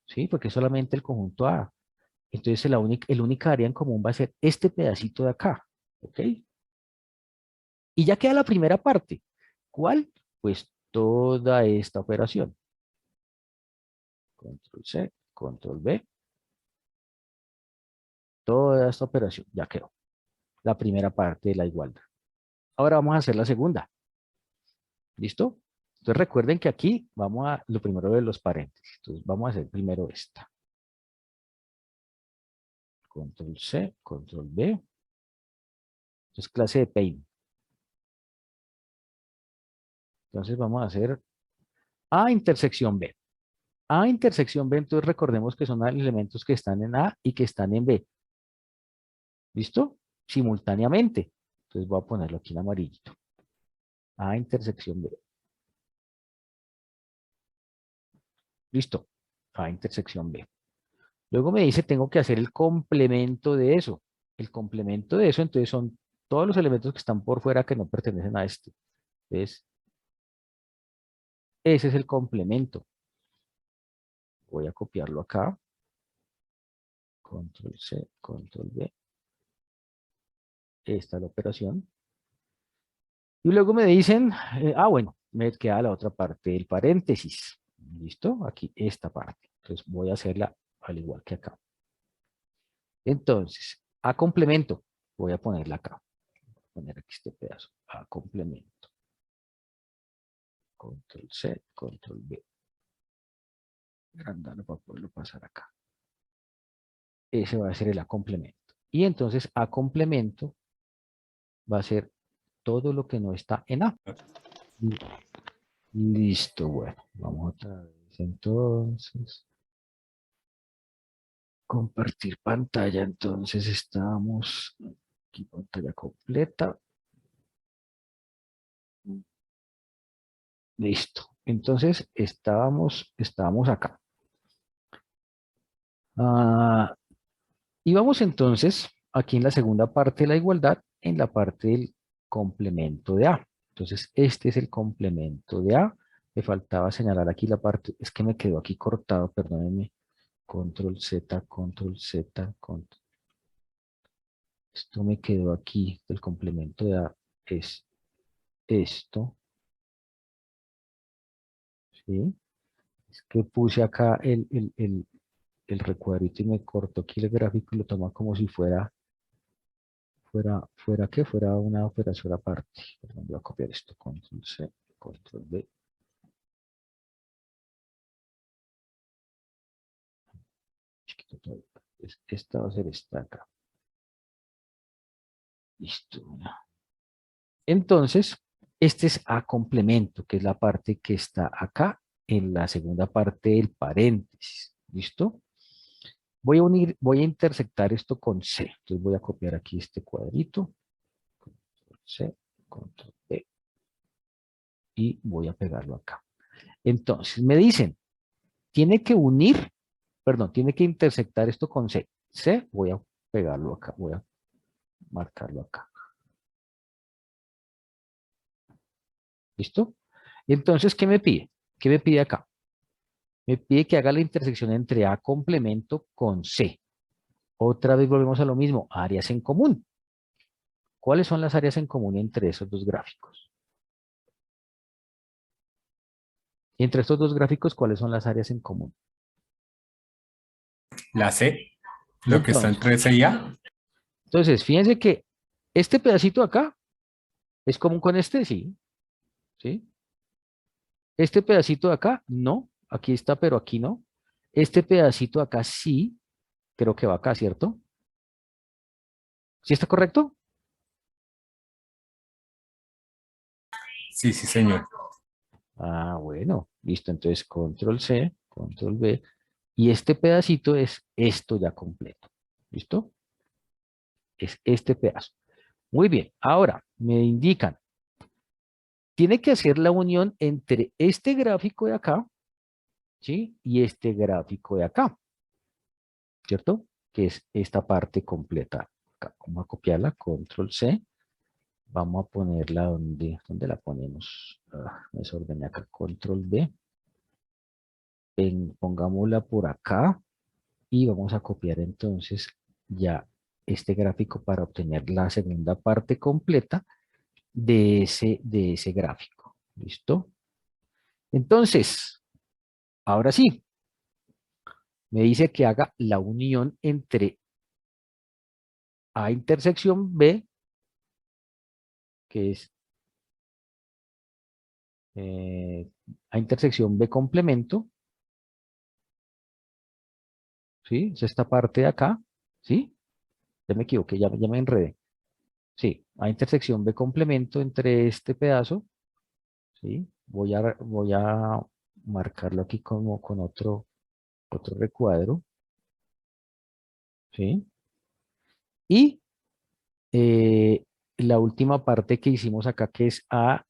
A: ¿sí? Porque es solamente el conjunto A. Entonces, el única área en común va a ser este pedacito de acá, ¿ok? Y ya queda la primera parte. ¿Cuál? Pues toda esta operación. Control C, control V. Toda esta operación ya quedó. La primera parte de la igualdad. Ahora vamos a hacer la segunda. ¿Listo? Entonces recuerden que aquí vamos a lo primero de los paréntesis. Entonces vamos a hacer primero esta. Control C, control V. Es clase de paint. Entonces vamos a hacer A intersección B. A intersección B, entonces recordemos que son elementos que están en A y que están en B. ¿Listo? Simultáneamente. Entonces voy a ponerlo aquí en amarillito. A intersección B. Listo. A intersección B. Luego me dice, tengo que hacer el complemento de eso. El complemento de eso, entonces, son todos los elementos que están por fuera que no pertenecen a este. Entonces, ese es el complemento. Voy a copiarlo acá. Control C, control V. Esta es la operación. Y luego me dicen, bueno, me queda la otra parte del paréntesis. ¿Listo? Aquí esta parte. Entonces voy a hacerla al igual que acá. Entonces, a complemento, voy a ponerla acá. Voy a poner aquí este pedazo. A complemento. Control C, control V. Agrandarlo para poderlo pasar acá. Ese va a ser el a complemento. Y entonces a complemento va a ser todo lo que no está en A. Listo, bueno. Vamos otra vez entonces. Compartir pantalla. Entonces estamos aquí, pantalla completa. Listo. Entonces estábamos acá. Y vamos entonces aquí en la segunda parte de la igualdad, en la parte del complemento de A. Entonces este es el complemento de A Me faltaba señalar aquí la parte, es que me quedó aquí cortado, perdónenme. Control Z, Control Z, Control. Esto me quedó aquí, el complemento de A es esto, ¿sí? Es que puse acá el recuadrito y me cortó aquí el gráfico y lo toma como si fuera ¿qué? Fuera una operación aparte. Perdón, voy a copiar esto, Control C, Control V. Chiquito todo. Esta va a ser esta acá. Listo. Entonces, este es A complemento, que es la parte que está acá en la segunda parte del paréntesis. ¿Listo? Voy a intersectar esto con C. Entonces voy a copiar aquí este cuadrito. Control C, Control V. Y voy a pegarlo acá. Entonces, me dicen, tiene que unir, perdón, tiene que intersectar esto con C. C, voy a pegarlo acá, voy a marcarlo acá. ¿Listo? Entonces, ¿qué me pide? ¿Qué me pide acá? Me pide que haga la intersección entre A complemento con C. Otra vez volvemos a lo mismo, áreas en común. ¿Cuáles son las áreas en común entre esos dos gráficos? Y entre estos dos gráficos, ¿cuáles son las áreas en común?
E: La C, lo que está
A: Entonces,
E: entre C y A.
A: entonces, fíjense que este pedacito acá es común con este, sí. ¿Sí? Este pedacito de acá, no. Aquí está, pero aquí no. Este pedacito de acá sí. Creo que va acá, ¿cierto? ¿Sí está correcto?
E: Sí, sí, señor.
A: Ah, bueno. Listo. Entonces, control C, control V. Y este pedacito es esto ya completo. ¿Listo? Es este pedazo. Muy bien. Ahora, me indican. Tiene que hacer la unión entre este gráfico de acá, ¿sí? Y este gráfico de acá. ¿Cierto? Que es esta parte completa. Acá. Vamos a copiarla, control C. Vamos a ponerla ¿dónde la ponemos? Me desordené acá, control B. Pongámosla por acá y vamos a copiar entonces ya este gráfico para obtener la segunda parte completa de ese gráfico. ¿Listo? Entonces, ahora sí, me dice que haga la unión entre A intersección B, que es A intersección B complemento, ¿sí? Es esta parte de acá, ¿sí? Ya me equivoqué, ya me enredé. Sí, A intersección B complemento entre este pedazo, ¿sí? Voy a marcarlo aquí como con otro recuadro, ¿sí? Y eh, la última parte que hicimos acá, que es A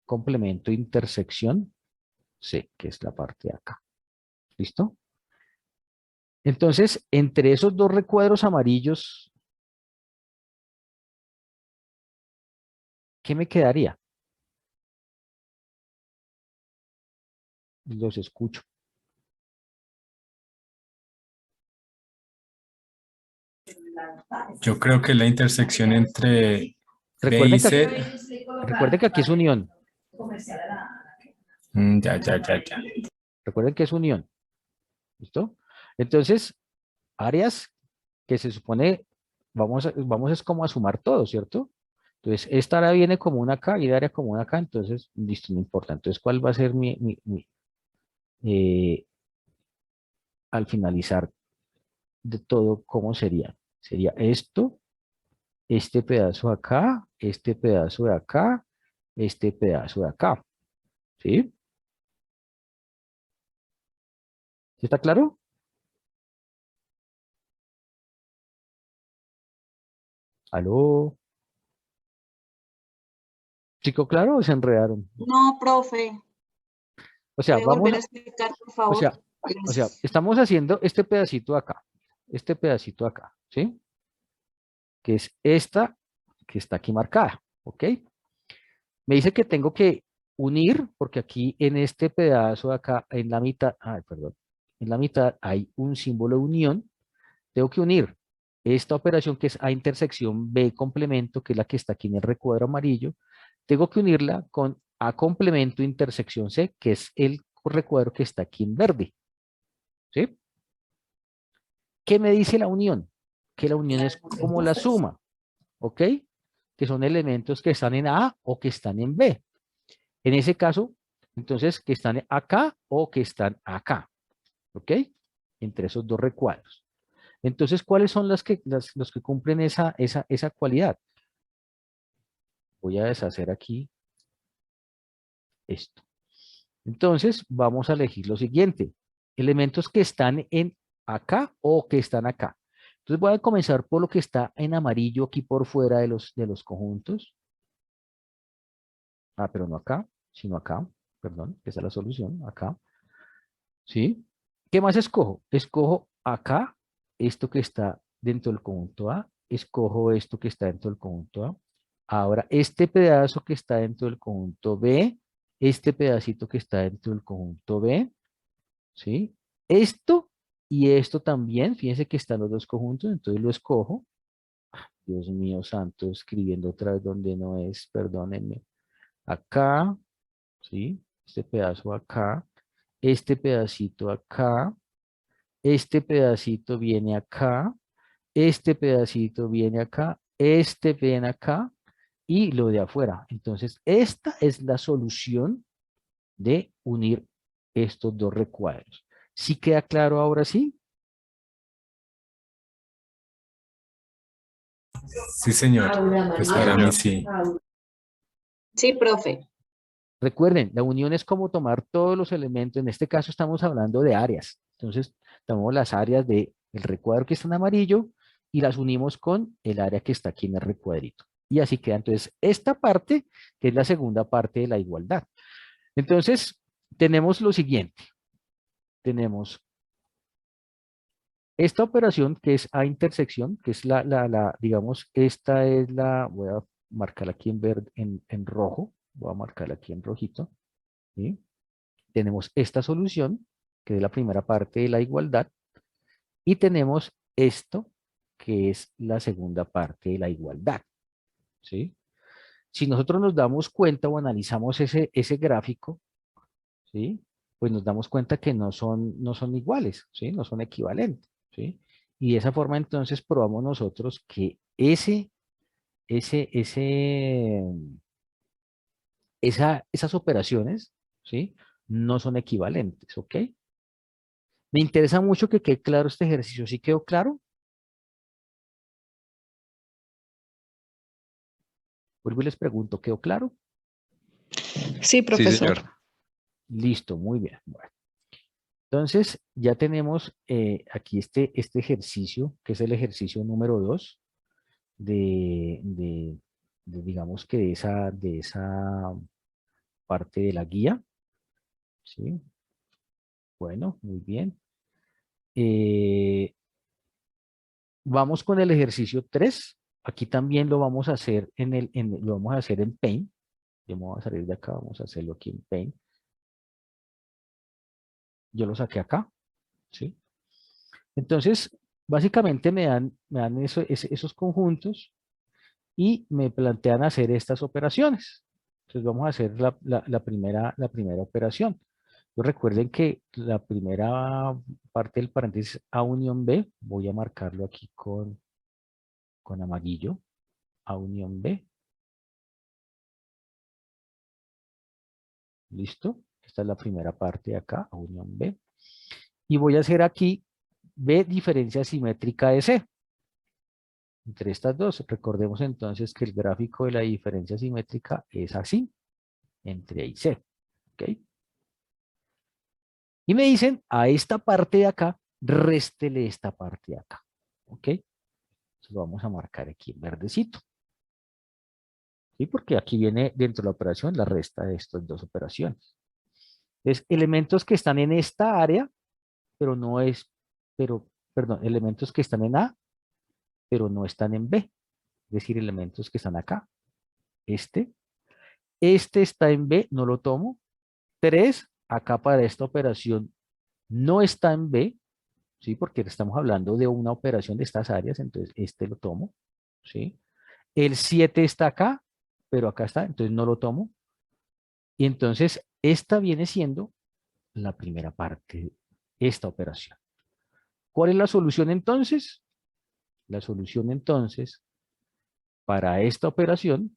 A: complemento intersección C, que es la parte de acá. ¿Listo? Entonces, entre esos dos recuadros amarillos, ¿qué me quedaría? Los escucho.
E: Yo creo que la intersección entre B y
A: Recuerden que,
E: C.
A: recuerden que aquí es unión.
E: Ya, ya, ya, ya.
A: Recuerden que es unión. ¿Listo? Entonces, áreas que se supone, vamos es como a sumar todo, ¿cierto? Entonces, esta área viene común acá y la área común acá, entonces, listo, no importa. Entonces, ¿cuál va a ser eh, al finalizar de todo, cómo sería? Sería esto, este pedazo de acá, este pedazo de acá, este pedazo de acá. ¿Sí? ¿Sí está claro? ¿Aló? ¿Chico claro o se enredaron?
F: No, profe,
A: O sea,
F: ¿puede
A: vamos,
F: volver a explicar, por
A: o
F: favor?
A: sea,
F: Gracias.
A: estamos haciendo este pedacito de acá, ¿sí? Que es esta que está aquí marcada, ¿ok? Me dice que tengo que unir, porque aquí en este pedazo de acá, en la mitad, perdón, en la mitad hay un símbolo de unión. Tengo que unir esta operación que es A intersección B complemento, que es la que está aquí en el recuadro amarillo. Tengo que unirla con A complemento intersección C, que es el recuadro que está aquí en verde. ¿Sí? ¿Qué me dice la unión? Que la unión es como la suma, ¿ok? Que son elementos que están en A o que están en B. En ese caso, entonces, que están acá o que están acá, ¿ok? Entre esos dos recuadros. Entonces, ¿cuáles son los que cumplen esa cualidad? Voy a deshacer aquí esto. Entonces, vamos a elegir lo siguiente. Elementos que están en acá o que están acá. Entonces, voy a comenzar por lo que está en amarillo aquí por fuera de los conjuntos. Pero no acá, sino acá. Perdón, esa es la solución, acá. ¿Sí? ¿Qué más escojo? Escojo acá, esto que está dentro del conjunto A. Escojo esto que está dentro del conjunto A. Ahora, este pedazo que está dentro del conjunto B, este pedacito que está dentro del conjunto B, ¿sí? Esto y esto también, fíjense que están los dos conjuntos, entonces lo escojo. Dios mío santo, escribiendo otra vez donde no es, perdónenme. Acá, ¿sí? Este pedazo acá, este pedacito acá, este pedacito viene acá, este pedacito viene acá, este viene acá y lo de afuera. Entonces, esta es la solución de unir estos dos recuadros. ¿Sí queda claro ahora sí?
E: Sí, señor. Pues para mí sí.
F: Sí, profe.
A: Recuerden, la unión es como tomar todos los elementos, en este caso estamos hablando de áreas. Entonces, tomamos las áreas del recuadro que está en amarillo y las unimos con el área que está aquí en el recuadrito. Y así queda entonces esta parte, que es la segunda parte de la igualdad. Entonces, tenemos lo siguiente. Tenemos esta operación que es A intersección, que es digamos, esta es voy a marcarla aquí en verde, en rojo, voy a marcarla aquí en rojito, ¿sí? Tenemos esta solución, que es la primera parte de la igualdad, y tenemos esto, que es la segunda parte de la igualdad, ¿sí? Si nosotros nos damos cuenta o analizamos ese gráfico, ¿sí? Pues nos damos cuenta que no son iguales, ¿sí? No son equivalentes, ¿sí? Y de esa forma entonces probamos nosotros que ese, ese, esas operaciones, ¿sí? No son equivalentes, ¿ok? Me interesa mucho que quede claro este ejercicio. ¿Sí quedó claro? Vuelvo y les pregunto, ¿quedó claro?
C: Sí,
G: Sí,
C: profesor.
G: señor.
A: Listo, muy bien. Bueno, entonces ya tenemos aquí este ejercicio, que es el ejercicio número 2 digamos que de esa parte de la guía. ¿Sí? Bueno, muy bien. Vamos con el ejercicio 3. Aquí también lo vamos a hacer lo vamos a hacer en Paint. Yo me voy a salir de acá, vamos a hacerlo aquí en Paint. Yo lo saqué acá, ¿sí? Entonces, básicamente me dan esos conjuntos y me plantean hacer estas operaciones. Entonces vamos a hacer la primera operación. Recuerden que la primera parte del paréntesis A unión B, voy a marcarlo aquí con amarillo, A unión B. ¿Listo? Esta es la primera parte de acá, A unión B. Y voy a hacer aquí B diferencia simétrica de C. Entre estas dos, recordemos entonces que el gráfico de la diferencia simétrica es así, entre A y C. ¿Ok? Y me dicen, a esta parte de acá, réstele esta parte de acá. ¿Ok? Entonces lo vamos a marcar aquí en verdecito. ¿Sí? Porque aquí viene dentro de la operación la resta de estas dos operaciones. Es elementos que están en esta área, pero no es, perdón, elementos que están en A, pero no están en B. Es decir, elementos que están acá. Este Este está en B, no lo tomo. 3, acá para esta operación no está en B, ¿sí? Porque estamos hablando de una operación de estas áreas, entonces este lo tomo, ¿sí? El 7 está acá, pero acá está, entonces no lo tomo. Y entonces esta viene siendo la primera parte de esta operación. ¿Cuál es la solución entonces? La solución entonces para esta operación,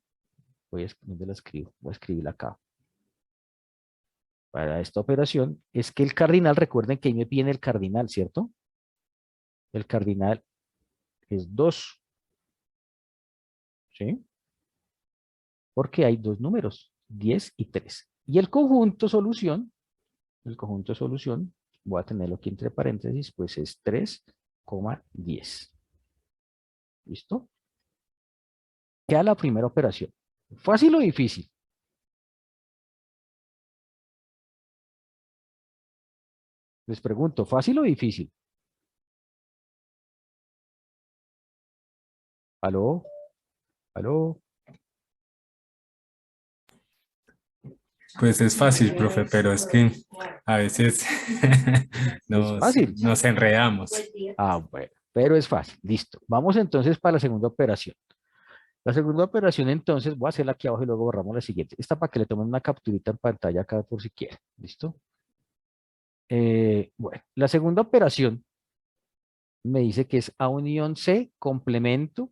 A: ¿dónde la escribo? Voy a escribirla acá. Para esta operación es que el cardinal, recuerden que ahí me viene el cardinal, ¿cierto? El cardinal es 2, ¿sí? Porque hay dos números, 10 y 3. Y el conjunto solución, voy a tenerlo aquí entre paréntesis, pues es 3,10. ¿Listo? Queda la primera operación. ¿Fácil o difícil? Les pregunto, ¿fácil o difícil? ¿Aló? ¿Aló?
E: Pues es fácil, profe, pero es que a veces
A: Es fácil.
E: nos enredamos.
A: Ah, bueno, pero es fácil. Listo. Vamos entonces para la segunda operación. La segunda operación entonces, voy a hacerla aquí abajo y luego borramos la siguiente. Esta para que le tomen una capturita en pantalla acá por si quieren. ¿Listo? Bueno, la segunda operación me dice que es A unión C, complemento,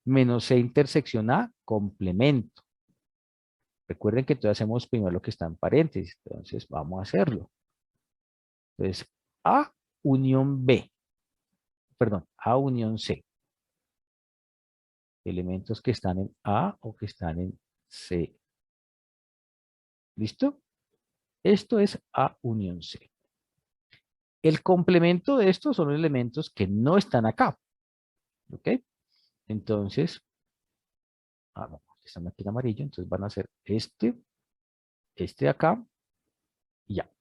A: menos C intersección A, complemento. Recuerden que entonces hacemos primero lo que está en paréntesis. Entonces vamos a hacerlo. Entonces, A unión B. Perdón, A unión C. Elementos que están en A o que están en C. ¿Listo? Esto es A unión C. El complemento de estos son elementos que no están acá. ¿Ok? Entonces, no, están aquí en amarillo, entonces van a ser este de acá y ya.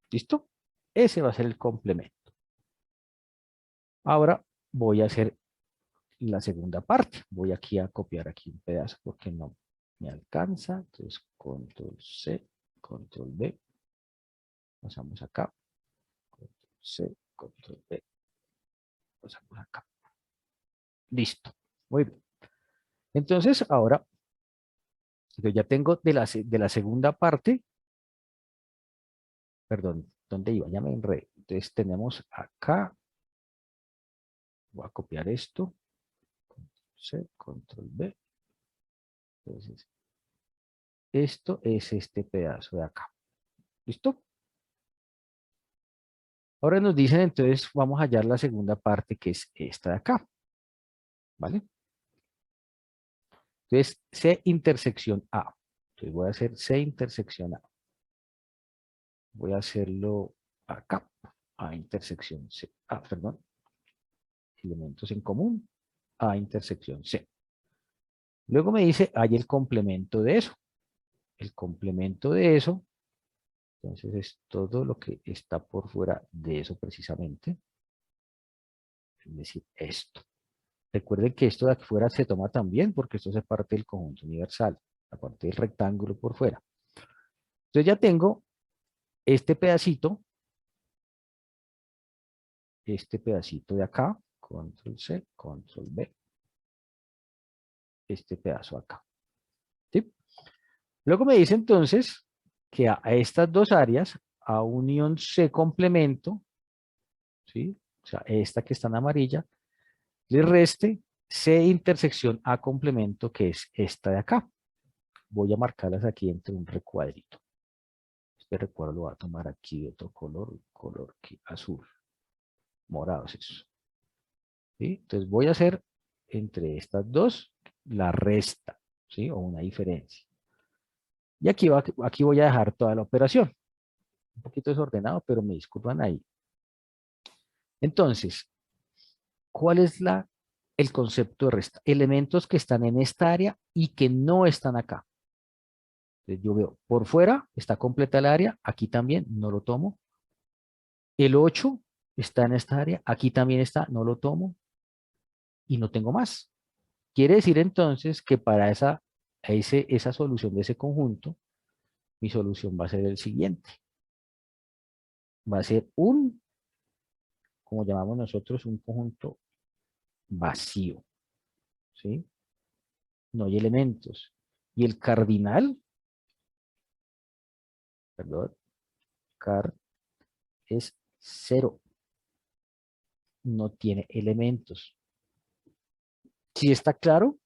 A: ¿Listo? Ese va a ser el complemento. Ahora voy a hacer la segunda parte. Voy aquí a copiar aquí un pedazo porque no me alcanza. Entonces, control C, control V. Pasamos acá. Control C, control V. Pasamos acá. Listo. Muy bien. Entonces, ahora, yo ya tengo de la segunda parte. Perdón, ¿dónde iba? Ya me enredé. Entonces, tenemos acá. Voy a copiar esto. Control C, control V. Entonces, esto es este pedazo de acá. ¿Listo? Ahora nos dicen, entonces, vamos a hallar la segunda parte, que es esta de acá. ¿Vale? Entonces, C intersección A. Entonces, voy a hacer C intersección A. Voy a hacerlo acá. A intersección C. Perdón. Elementos en común. A intersección C. Luego me dice, hay el complemento de eso. El complemento de eso, entonces es todo lo que está por fuera de eso precisamente. Es decir, esto. Recuerden que esto de aquí fuera se toma también porque esto es parte del conjunto universal, la parte del rectángulo por fuera. Entonces ya tengo este pedacito de acá, control C, control V, este pedazo acá. ¿Sí? Luego me dice entonces que a estas dos áreas, a unión C complemento, ¿sí? O sea, esta que está en amarilla, le reste C intersección A complemento, que es esta de acá. Voy a marcarlas aquí entre un recuadrito. Este recuadro lo voy a tomar aquí de otro color que azul. Morado es eso. ¿Sí? Entonces voy a hacer entre estas dos la resta, ¿sí? O una diferencia. Y aquí voy a dejar toda la operación. Un poquito desordenado, pero me disculpan ahí. Entonces, ¿cuál es el concepto de resta? Elementos que están en esta área y que no están acá. Entonces yo veo, por fuera está completa el área, aquí también, no lo tomo. El 8 está en esta área, aquí también está, no lo tomo. Y no tengo más. Quiere decir entonces que para esa esa solución de ese conjunto, mi solución va a ser el siguiente. Va a ser como llamamos nosotros, un conjunto vacío. ¿Sí? No hay elementos. Y el cardinal, perdón, car es 0. No tiene elementos. ¿Sí está claro?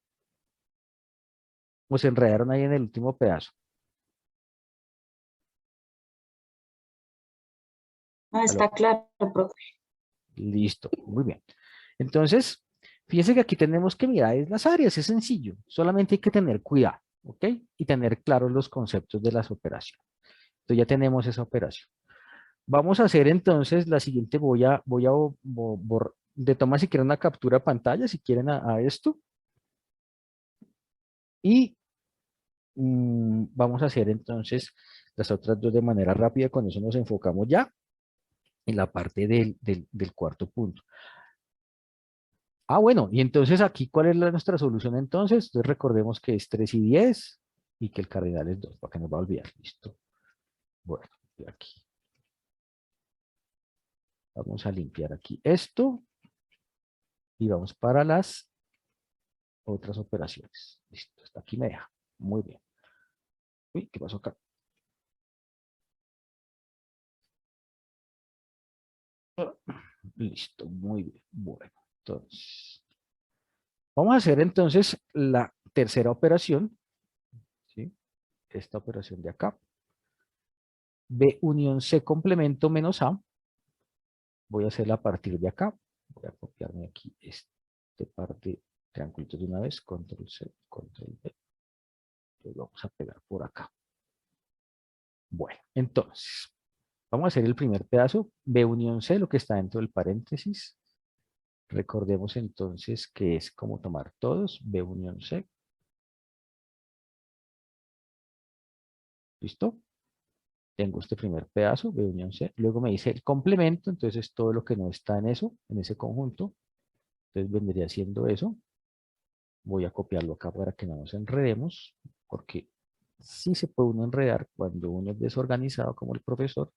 A: ¿O se enredaron ahí en el último pedazo?
F: Ah, está claro, profe.
A: Listo, muy bien. Entonces, fíjense que aquí tenemos que mirar es las áreas, es sencillo. Solamente hay que tener cuidado, ¿ok? Y tener claros los conceptos de las operaciones. Entonces ya tenemos esa operación. Vamos a hacer entonces la siguiente, de toma si quieren una captura de pantalla, si quieren a esto. Y vamos a hacer entonces las otras dos de manera rápida, con eso nos enfocamos ya en la parte del cuarto punto. Ah, bueno, y entonces aquí, ¿cuál es nuestra solución entonces? Entonces recordemos que es 3 y 10 y que el cardinal es 2, para que nos va a olvidar. Listo. Bueno, de aquí. Vamos a limpiar aquí esto y vamos para las otras operaciones. Listo, hasta aquí me deja. Muy bien. Uy, ¿qué pasó acá? Listo, muy bien. Bueno, entonces, vamos a hacer entonces la tercera operación, ¿sí? Esta operación de acá. B unión C complemento menos A. Voy a hacerla a partir de acá. Voy a copiarme aquí este par de triangulitos de una vez. Control C, Control V. Lo vamos a pegar por acá. Bueno, entonces, vamos a hacer el primer pedazo. B unión C, lo que está dentro del paréntesis. Recordemos entonces que es como tomar todos. B unión C. ¿Listo? Tengo este primer pedazo, B unión C. Luego me dice el complemento, entonces todo lo que no está en eso, en ese conjunto. Entonces vendría siendo eso. Voy a copiarlo acá para que no nos enredemos, porque sí se puede uno enredar cuando uno es desorganizado como el profesor,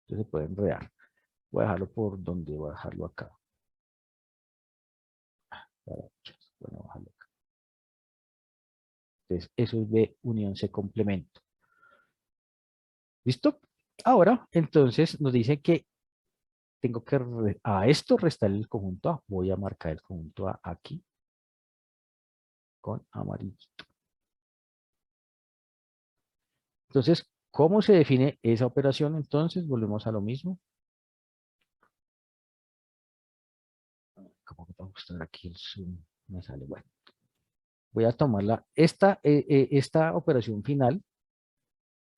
A: entonces se puede enredar. Voy a dejarlo por donde, voy a dejarlo acá. Bueno, voy a dejarlo acá. Entonces eso es B unión C complemento. ¿Listo? Ahora, entonces nos dice que tengo que a esto restar el conjunto A. Voy a marcar el conjunto A aquí con amarillito. Entonces, ¿cómo se define esa operación? Entonces, volvemos a lo mismo. ¿Cómo que tengo que estar aquí el zoom? Me sale, bueno. Voy a tomar esta operación final.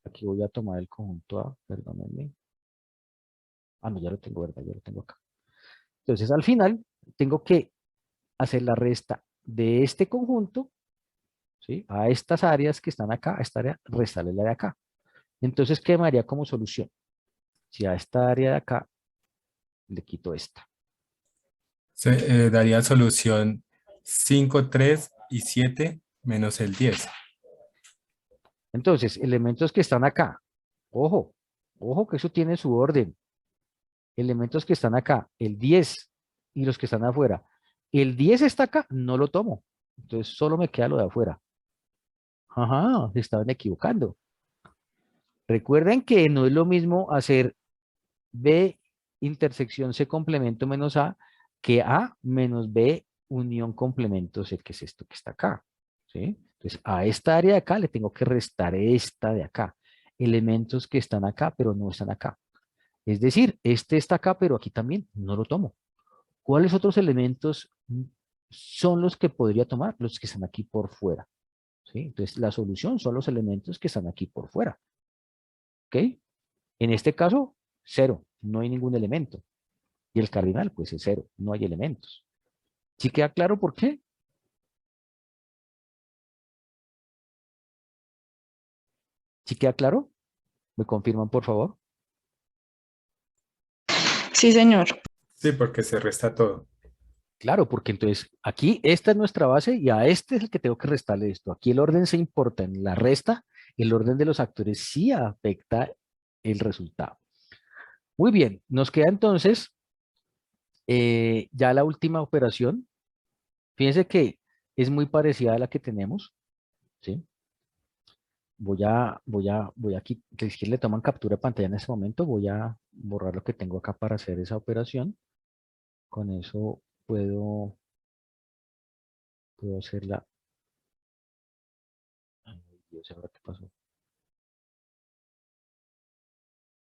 A: Aquí voy a tomar el conjunto A, perdónenme. Ah, no, ya lo tengo, ¿verdad? Ya lo tengo acá. Entonces, al final, tengo que hacer la resta de este conjunto, ¿sí? A estas áreas que están acá, a esta área, restarle la de acá. Entonces, ¿qué me haría como solución? Si a esta área de acá le quito esta.
E: Se daría solución 5, 3 y 7 menos el 10.
A: Entonces, elementos que están acá. Ojo, ojo que eso tiene su orden. Elementos que están acá, el 10 y los que están afuera. El 10 está acá, no lo tomo. Entonces, solo me queda lo de afuera. Ajá, se estaban equivocando. Recuerden que no es lo mismo hacer B intersección C complemento menos A que A menos B unión complemento C, que es esto que está acá. ¿Sí? Entonces, a esta área de acá le tengo que restar esta de acá. Elementos que están acá, pero no están acá. Es decir, este está acá, pero aquí también no lo tomo. ¿Cuáles otros elementos son los que podría tomar? Los que están aquí por fuera. ¿Sí? Entonces, la solución son los elementos que están aquí por fuera. ¿Ok? En este caso, 0. No hay ningún elemento. Y el cardinal, pues es 0. No hay elementos. ¿Sí queda claro por qué? ¿Sí queda claro? ¿Me confirman, por favor?
C: Sí, señor.
E: Sí, porque se resta todo.
A: Claro, porque entonces aquí esta es nuestra base y a este es el que tengo que restarle esto. Aquí el orden se importa, en la resta el orden de los actores sí afecta el resultado. Muy bien, nos queda entonces ya la última operación. Fíjense que es muy parecida a la que tenemos, ¿sí? Voy aquí, que si le toman captura de pantalla en este momento, voy a borrar lo que tengo acá para hacer esa operación. Con eso puedo hacerla. Ay, Dios, ¿ahora qué pasó?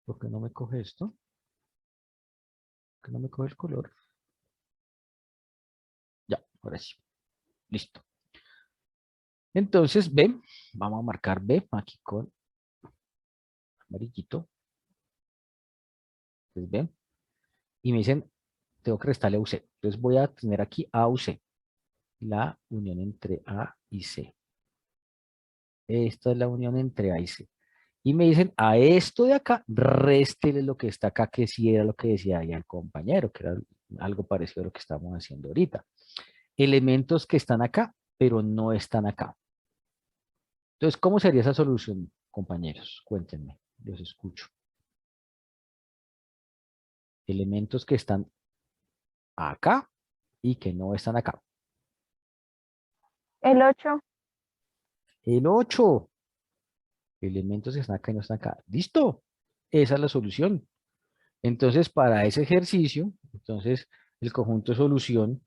A: ¿Por qué no me coge esto? ¿Por qué no me coge el color? Ya, ahora sí. Listo. Entonces, B, vamos a marcar B aquí con amarillito. Entonces, B. Y me dicen, tengo que restarle a UC. Entonces voy a tener aquí A u C. La unión entre A y C. Esta es la unión entre A y C. Y me dicen, a esto de acá, réstele lo que está acá, que sí era lo que decía ahí el compañero, que era algo parecido a lo que estamos haciendo ahorita. Elementos que están acá, pero no están acá. Entonces, ¿cómo sería esa solución, compañeros? Cuéntenme, los escucho. Elementos que están acá y que no están acá.
B: El 8.
A: El 8. Elementos que están acá y no están acá. ¿Listo? Esa es la solución. Entonces, para ese ejercicio, entonces, el conjunto de solución,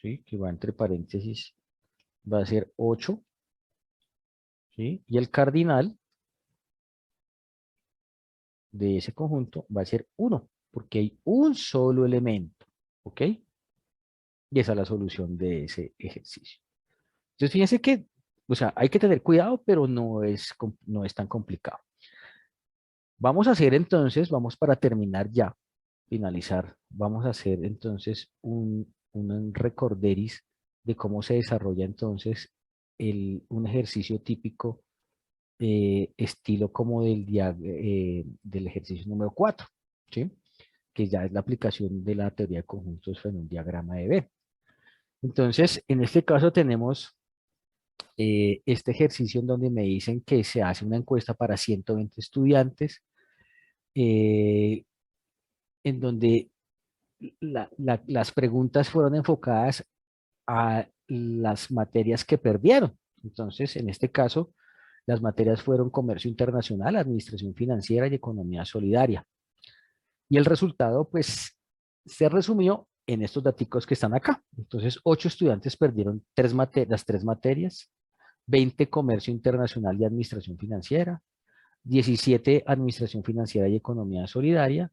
A: ¿sí? Que va entre paréntesis, va a ser 8, ¿sí? Y el cardinal de ese conjunto va a ser 1, porque hay un solo elemento, ¿ok? Y esa es la solución de ese ejercicio. Entonces, fíjense que, o sea, hay que tener cuidado, pero no es tan complicado. Vamos a hacer entonces, vamos para terminar ya, finalizar, vamos a hacer entonces un recorderis de cómo se desarrolla entonces un ejercicio típico estilo como del ejercicio número 4, ¿sí? Que ya es la aplicación de la teoría de conjuntos en un diagrama de B. Entonces, en este caso tenemos este ejercicio en donde me dicen que se hace una encuesta para 120 estudiantes, en donde las preguntas fueron enfocadas a las materias que perdieron. Entonces, en este caso, las materias fueron comercio internacional, administración financiera y economía solidaria. Y el resultado, pues, se resumió en estos datos que están acá. Entonces, 8 estudiantes perdieron las tres materias, 20 comercio internacional y administración financiera, 17 administración financiera y economía solidaria,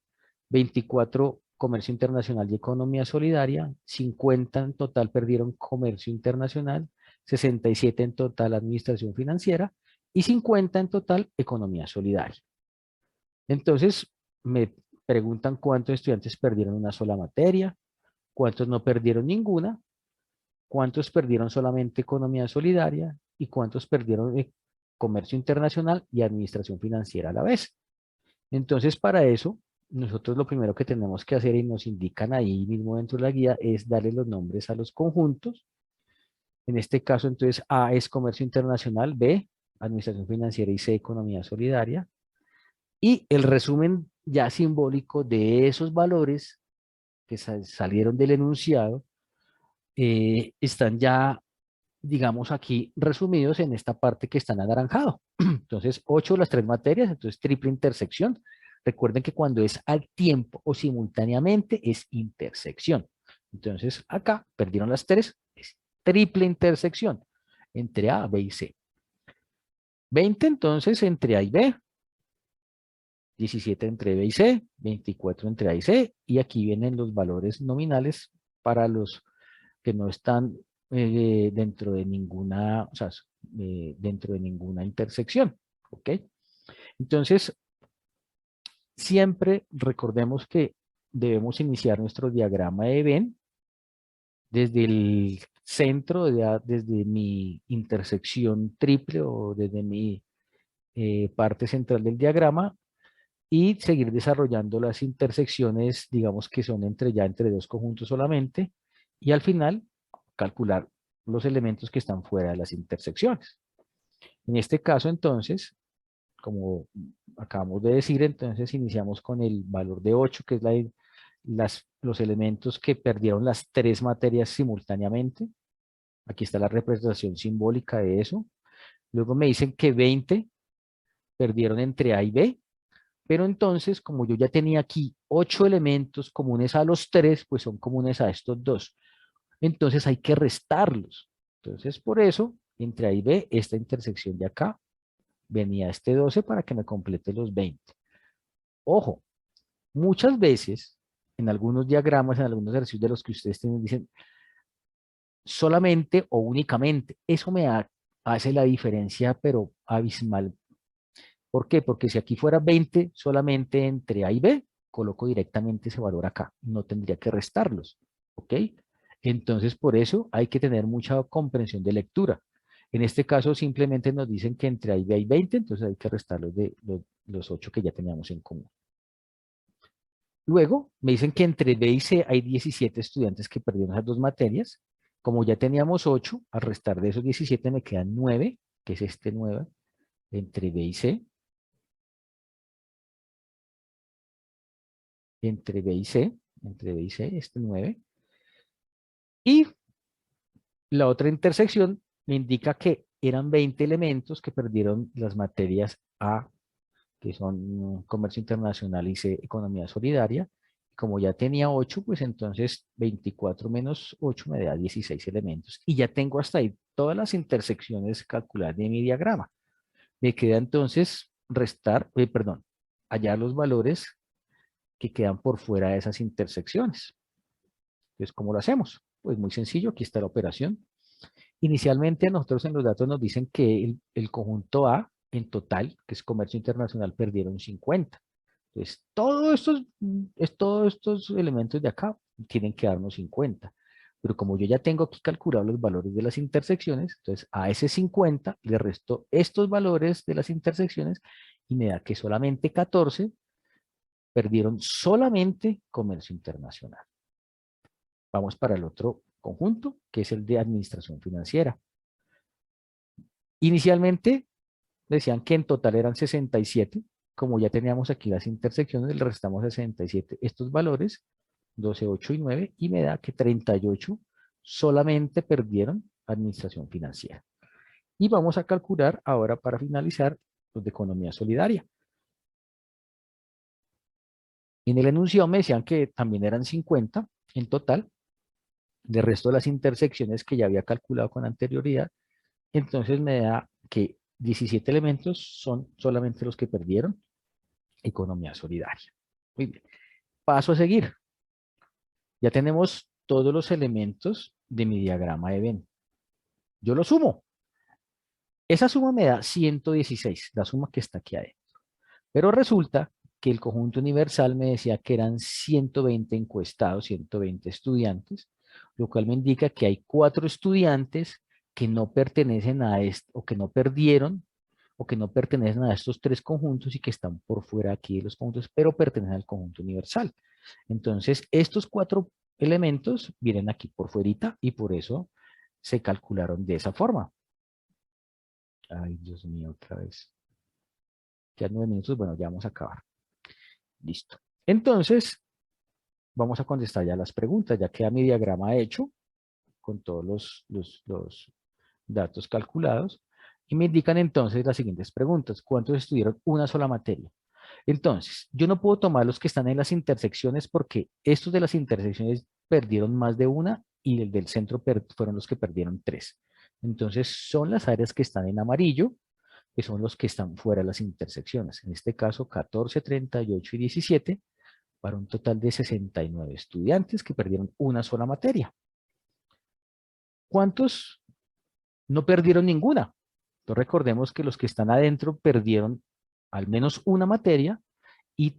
A: 24 comercio internacional y economía solidaria, 50 en total perdieron comercio internacional, 67 en total administración financiera y 50 en total economía solidaria. Entonces, me preguntan cuántos estudiantes perdieron una sola materia, cuántos no perdieron ninguna, cuántos perdieron solamente economía solidaria y cuántos perdieron comercio internacional y administración financiera a la vez. Entonces, para eso, nosotros lo primero que tenemos que hacer, y nos indican ahí mismo dentro de la guía, es darle los nombres a los conjuntos. En este caso, entonces, A es comercio internacional, B, administración financiera y C, economía solidaria. Y el resumen ya simbólico de esos valores que salieron del enunciado están ya, digamos, aquí resumidos en esta parte que está en anaranjado. Entonces, 8 las 3 materias, entonces triple intersección. Recuerden que cuando es al tiempo o simultáneamente es intersección. Entonces, acá perdieron las 3, es triple intersección entre A, B y C. 20 entonces entre A y B. 17 entre B y C, 24 entre A y C, y aquí vienen los valores nominales para los que no están dentro de ninguna, o sea, dentro de ninguna intersección, ¿ok? Entonces, siempre recordemos que debemos iniciar nuestro diagrama de Venn desde el centro, desde mi intersección triple o desde mi parte central del diagrama, y seguir desarrollando las intersecciones, digamos que son entre dos conjuntos solamente, y al final calcular los elementos que están fuera de las intersecciones. En este caso, entonces, como acabamos de decir, entonces iniciamos con el valor de 8, que es los elementos que perdieron las 3 materias simultáneamente. Aquí está la representación simbólica de eso. Luego me dicen que 20 perdieron entre A y B, pero entonces, como yo ya tenía aquí 8 elementos comunes a los 3, pues son comunes a estos 2. Entonces hay que restarlos. Entonces, por eso, entre A y B, esta intersección de acá, venía este 12 para que me complete los 20. Ojo, muchas veces, en algunos diagramas, en algunos ejercicios de los que ustedes tienen, dicen solamente o únicamente. Eso hace la diferencia, pero abismal. ¿Por qué? Porque si aquí fuera 20 solamente entre A y B, coloco directamente ese valor acá. No tendría que restarlos. ¿Ok? Entonces, por eso hay que tener mucha comprensión de lectura. En este caso, simplemente nos dicen que entre A y B hay 20, entonces hay que restarlos de los 8 que ya teníamos en común. Luego, me dicen que entre B y C hay 17 estudiantes que perdieron esas 2 materias. Como ya teníamos 8, al restar de esos 17 me quedan 9, que es este 9, entre B y C. Entre B y C, este 9. Y la otra intersección me indica que eran 20 elementos que perdieron las materias A, que son Comercio Internacional, y C, Economía Solidaria. Como ya tenía 8, pues entonces 24 menos 8 me da 16 elementos. Y ya tengo hasta ahí todas las intersecciones calculadas de mi diagrama. Me queda entonces hallar los valores que quedan por fuera de esas intersecciones. Entonces, ¿cómo lo hacemos? Pues muy sencillo, aquí está la operación. Inicialmente nosotros en los datos nos dicen que el conjunto A en total, que es comercio internacional, perdieron 50. Entonces, todos estos elementos de acá tienen que darnos 50. Pero como yo ya tengo aquí calculados los valores de las intersecciones, entonces a ese 50 le resto estos valores de las intersecciones y me da que solamente 14 perdieron solamente comercio internacional. Vamos para el otro conjunto, que es el de administración financiera. Inicialmente decían que en total eran 67. Como ya teníamos aquí las intersecciones, le restamos 67 estos valores, 12, 8 y 9, y me da que 38 solamente perdieron administración financiera. Y vamos a calcular ahora, para finalizar, los de economía solidaria. En el enunciado me decían que también eran 50 en total, del resto de las intersecciones que ya había calculado con anterioridad. Entonces me da que 17 elementos son solamente los que perdieron economía solidaria. Muy bien. Paso a seguir. Ya tenemos todos los elementos de mi diagrama de Venn. Yo lo sumo. Esa suma me da 116, la suma que está aquí adentro. Pero resulta que el conjunto universal me decía que eran 120 encuestados, 120 estudiantes, lo cual me indica que hay 4 estudiantes que no pertenecen a esto, o que no perdieron, o que no pertenecen a estos 3 conjuntos y que están por fuera aquí de los conjuntos, pero pertenecen al conjunto universal. Entonces, estos 4 elementos vienen aquí por fuerita y por eso se calcularon de esa forma. Ay, Dios mío, otra vez. Ya 9 minutos, bueno, ya vamos a acabar. Listo. Entonces, vamos a contestar ya las preguntas. Ya queda mi diagrama hecho con todos los datos calculados. Y me indican entonces las siguientes preguntas. ¿Cuántos estudiaron una sola materia? Entonces, yo no puedo tomar los que están en las intersecciones porque estos de las intersecciones perdieron más de una y el del centro fueron los que perdieron 3. Entonces, son las áreas que están en amarillo, que son los que están fuera de las intersecciones. En este caso, 14, 38 y 17, para un total de 69 estudiantes que perdieron una sola materia. ¿Cuántos no perdieron ninguna? Entonces recordemos que los que están adentro perdieron al menos una materia y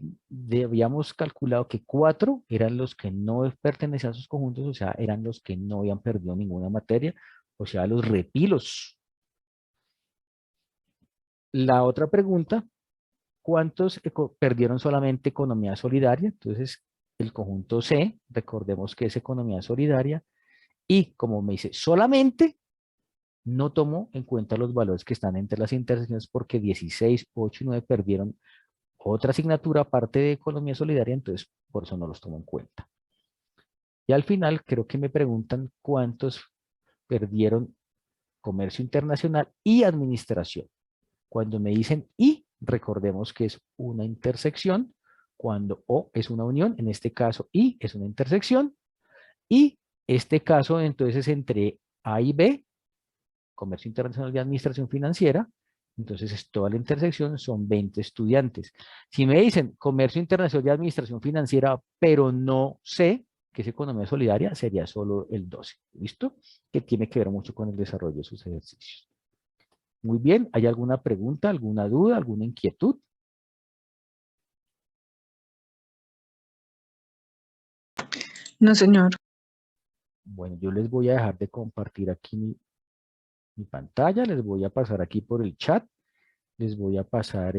A: habíamos calculado que 4 eran los que no pertenecían a esos conjuntos, o sea, eran los que no habían perdido ninguna materia, o sea, los repilos. La otra pregunta, ¿cuántos perdieron solamente economía solidaria? Entonces, el conjunto C, recordemos que es economía solidaria, Y como me dice solamente, no tomo en cuenta los valores que están entre las intersecciones porque 16, 8 y 9 perdieron otra asignatura aparte de economía solidaria, entonces por eso no los tomo en cuenta. Y al final creo que me preguntan cuántos perdieron comercio internacional y administración. Cuando me dicen y, recordemos que es una intersección, cuando o es una unión, en este caso y es una intersección, y este caso entonces entre A y B, comercio internacional y administración financiera, entonces es toda la intersección, son 20 estudiantes. Si me dicen comercio internacional y administración financiera, pero no sé que es economía solidaria, sería solo el 12. ¿Listo? Que tiene que ver mucho con el desarrollo de sus ejercicios. Muy bien, ¿hay alguna pregunta, alguna duda, alguna inquietud?
C: No, señor.
A: Bueno, yo les voy a dejar de compartir aquí mi pantalla, les voy a pasar aquí por el chat, les voy a pasar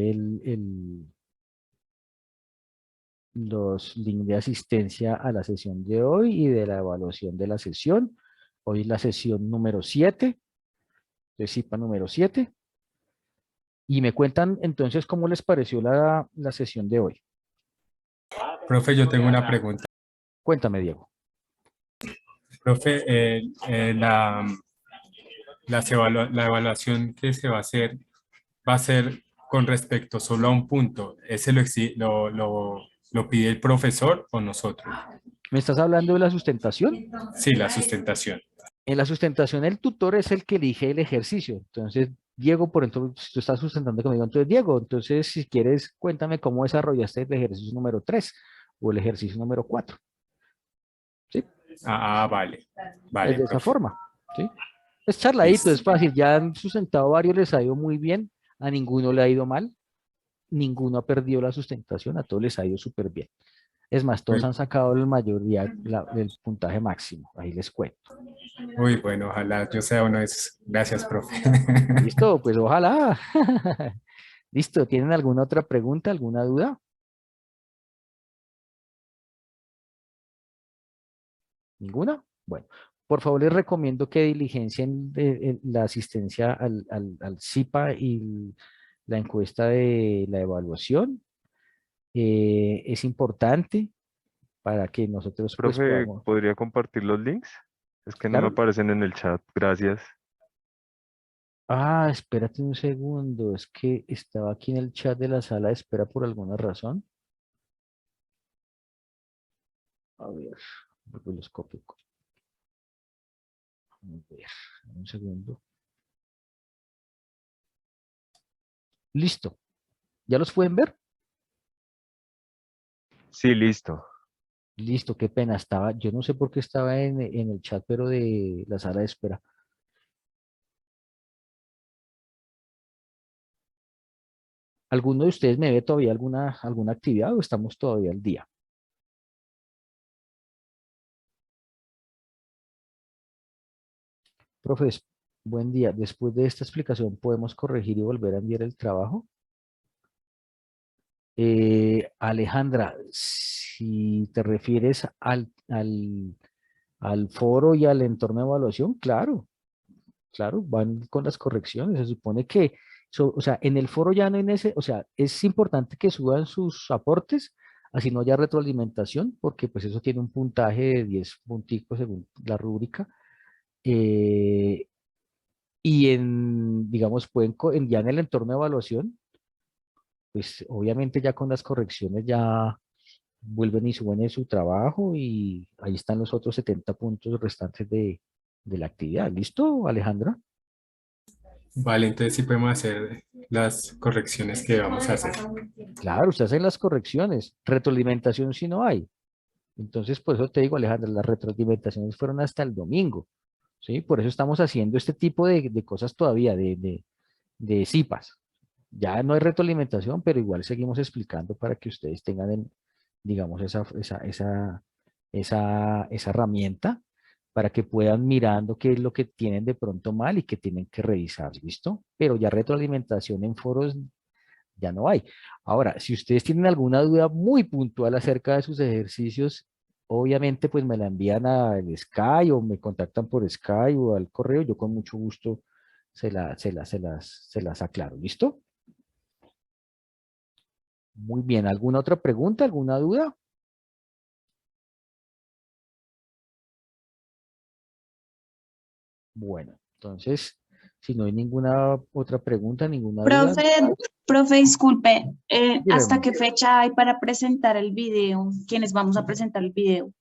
A: los links de asistencia a la sesión de hoy y de la evaluación de la sesión. Hoy es la sesión número 7, de CIPA número 7. Y me cuentan entonces cómo les pareció la sesión de hoy.
E: Profe, yo tengo una pregunta.
A: Cuéntame, Diego.
E: Profe, la evaluación que se va a ser con respecto solo a un punto. ¿Ese lo pide el profesor o nosotros?
A: ¿Me estás hablando de la sustentación?
E: Sí, la sustentación.
A: En la sustentación el tutor es el que elige el ejercicio. Entonces, Diego, por ejemplo, si tú estás sustentando conmigo, entonces Diego, entonces si quieres, cuéntame cómo desarrollaste el ejercicio número 3 o el ejercicio número 4. ¿Sí?
E: Vale.
A: Es
E: Vale,
A: de esa
E: profe.
A: forma. ¿Sí? Es charladito, es fácil. Ya han sustentado varios, les ha ido muy bien. A ninguno le ha ido mal. Ninguno ha perdido la sustentación. A todos les ha ido súper bien. Es más, todos han sacado la mayoría del puntaje máximo. Ahí les cuento.
E: Uy, bueno, ojalá yo sea uno de esos. Gracias, profe.
A: Listo, pues ojalá. Listo, ¿tienen alguna otra pregunta, alguna duda? ¿Ninguna? Bueno, por favor les recomiendo que diligencien la asistencia al CIPA y la encuesta de la evaluación. Es importante para que nosotros pues
G: Profe,
A: podamos...
G: ¿podría compartir los links? Es que no me
A: Claro.
G: aparecen en el chat. Gracias.
A: Ah, espérate un segundo, es que estaba aquí en el chat de la sala de espera por alguna razón. A ver, vuelvo y los copio. A ver, un segundo. Listo. ¿Ya los pueden ver?
G: Sí, listo.
A: Listo, qué pena. Estaba, yo no sé por qué estaba en el chat, pero de la sala de espera. ¿Alguno de ustedes me ve todavía alguna actividad o estamos todavía al día? Profes, buen día. Después de esta explicación, ¿podemos corregir y volver a enviar el trabajo? Alejandra, si te refieres al foro y al entorno de evaluación, claro, claro, van con las correcciones. Se supone que, o sea, en el foro ya no en ese, o sea, es importante que suban sus aportes, así no haya retroalimentación, porque pues eso tiene un puntaje de 10 punticos según la rúbrica. Eh, y digamos, pueden, ya en el entorno de evaluación, pues obviamente ya con las correcciones ya vuelven y suben en su trabajo y ahí están los otros 70 puntos restantes de la actividad. ¿Listo, Alejandra?
E: Vale, entonces sí podemos hacer las correcciones que vamos a hacer.
A: Claro, usted hace las correcciones. Retroalimentación si no hay. Entonces, por eso te digo, Alejandra, las retroalimentaciones fueron hasta el domingo. ¿Sí? Por eso estamos haciendo este tipo de cosas todavía, de CIPAS. Ya no hay retroalimentación, pero igual seguimos explicando para que ustedes tengan, digamos, esa herramienta para que puedan mirando qué es lo que tienen de pronto mal y que tienen que revisar, ¿listo? Pero ya retroalimentación en foros ya no hay. Ahora, si ustedes tienen alguna duda muy puntual acerca de sus ejercicios, obviamente pues me la envían al Sky o me contactan por Sky o al correo, yo con mucho gusto se las aclaro. ¿Listo? Muy bien. ¿Alguna otra pregunta? ¿Alguna duda? Bueno, entonces, si no hay ninguna otra pregunta, ninguna duda,
F: Profe, disculpe, ¿hasta
A: dígame.
F: qué fecha hay para presentar el video? ¿Quiénes vamos a presentar el video?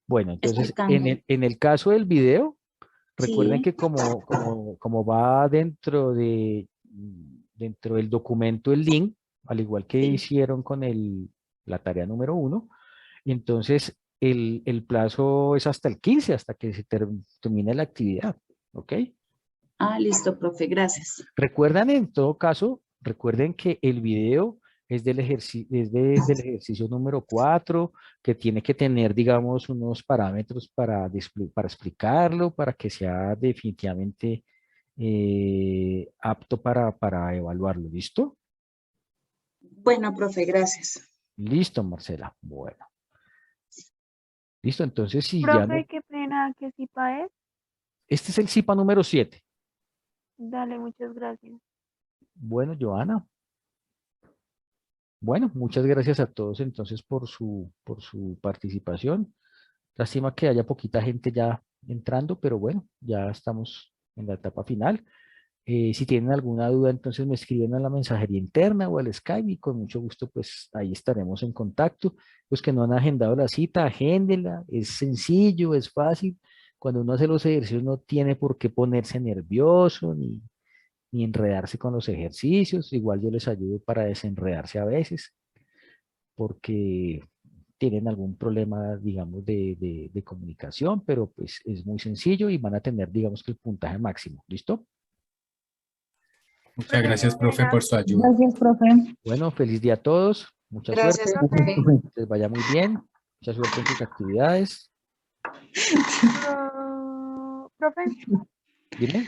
A: Bueno, entonces,
F: Explicando.
A: en el caso del video, recuerden
F: Sí,
A: que como va dentro del documento el link, al igual que
F: sí.
A: hicieron con la tarea número 1, entonces el plazo es hasta el 15, hasta que se termine la actividad, ¿ok?
F: Ah, listo, profe, gracias.
A: Recuerdan en todo caso, recuerden que el video es del ejercicio número 4, que tiene que tener, digamos, unos parámetros para explicarlo, para que sea definitivamente apto para evaluarlo. ¿Listo?
F: Bueno, profe, gracias.
A: Listo, Marcela. Bueno. Listo, entonces si ya no...
H: Profe, qué pena, ¿qué CIPA es?
A: Este es el CIPA número 7.
H: Dale, muchas gracias.
A: Bueno, Joana. Bueno, muchas gracias a todos entonces por su participación. Lástima que haya poquita gente ya entrando, pero bueno, ya estamos en la etapa final. Si tienen alguna duda, entonces me escriben a la mensajería interna o al Skype y con mucho gusto, pues ahí estaremos en contacto. Los que no han agendado la cita, agéndenla. Es sencillo, es fácil. Cuando uno hace los ejercicios no tiene por qué ponerse nervioso ni enredarse con los ejercicios. Igual yo les ayudo para desenredarse a veces, porque tienen algún problema, digamos, de comunicación, pero pues es muy sencillo y van a tener, digamos, que el puntaje máximo. ¿Listo?
E: Muchas gracias, profe, por su ayuda.
C: Gracias, profe.
A: Bueno, feliz día a todos. Mucha
F: Gracias,
A: suerte.
F: profe.
A: Que les vaya muy bien. Mucha suerte en sus actividades.
H: Profe,
A: Dime.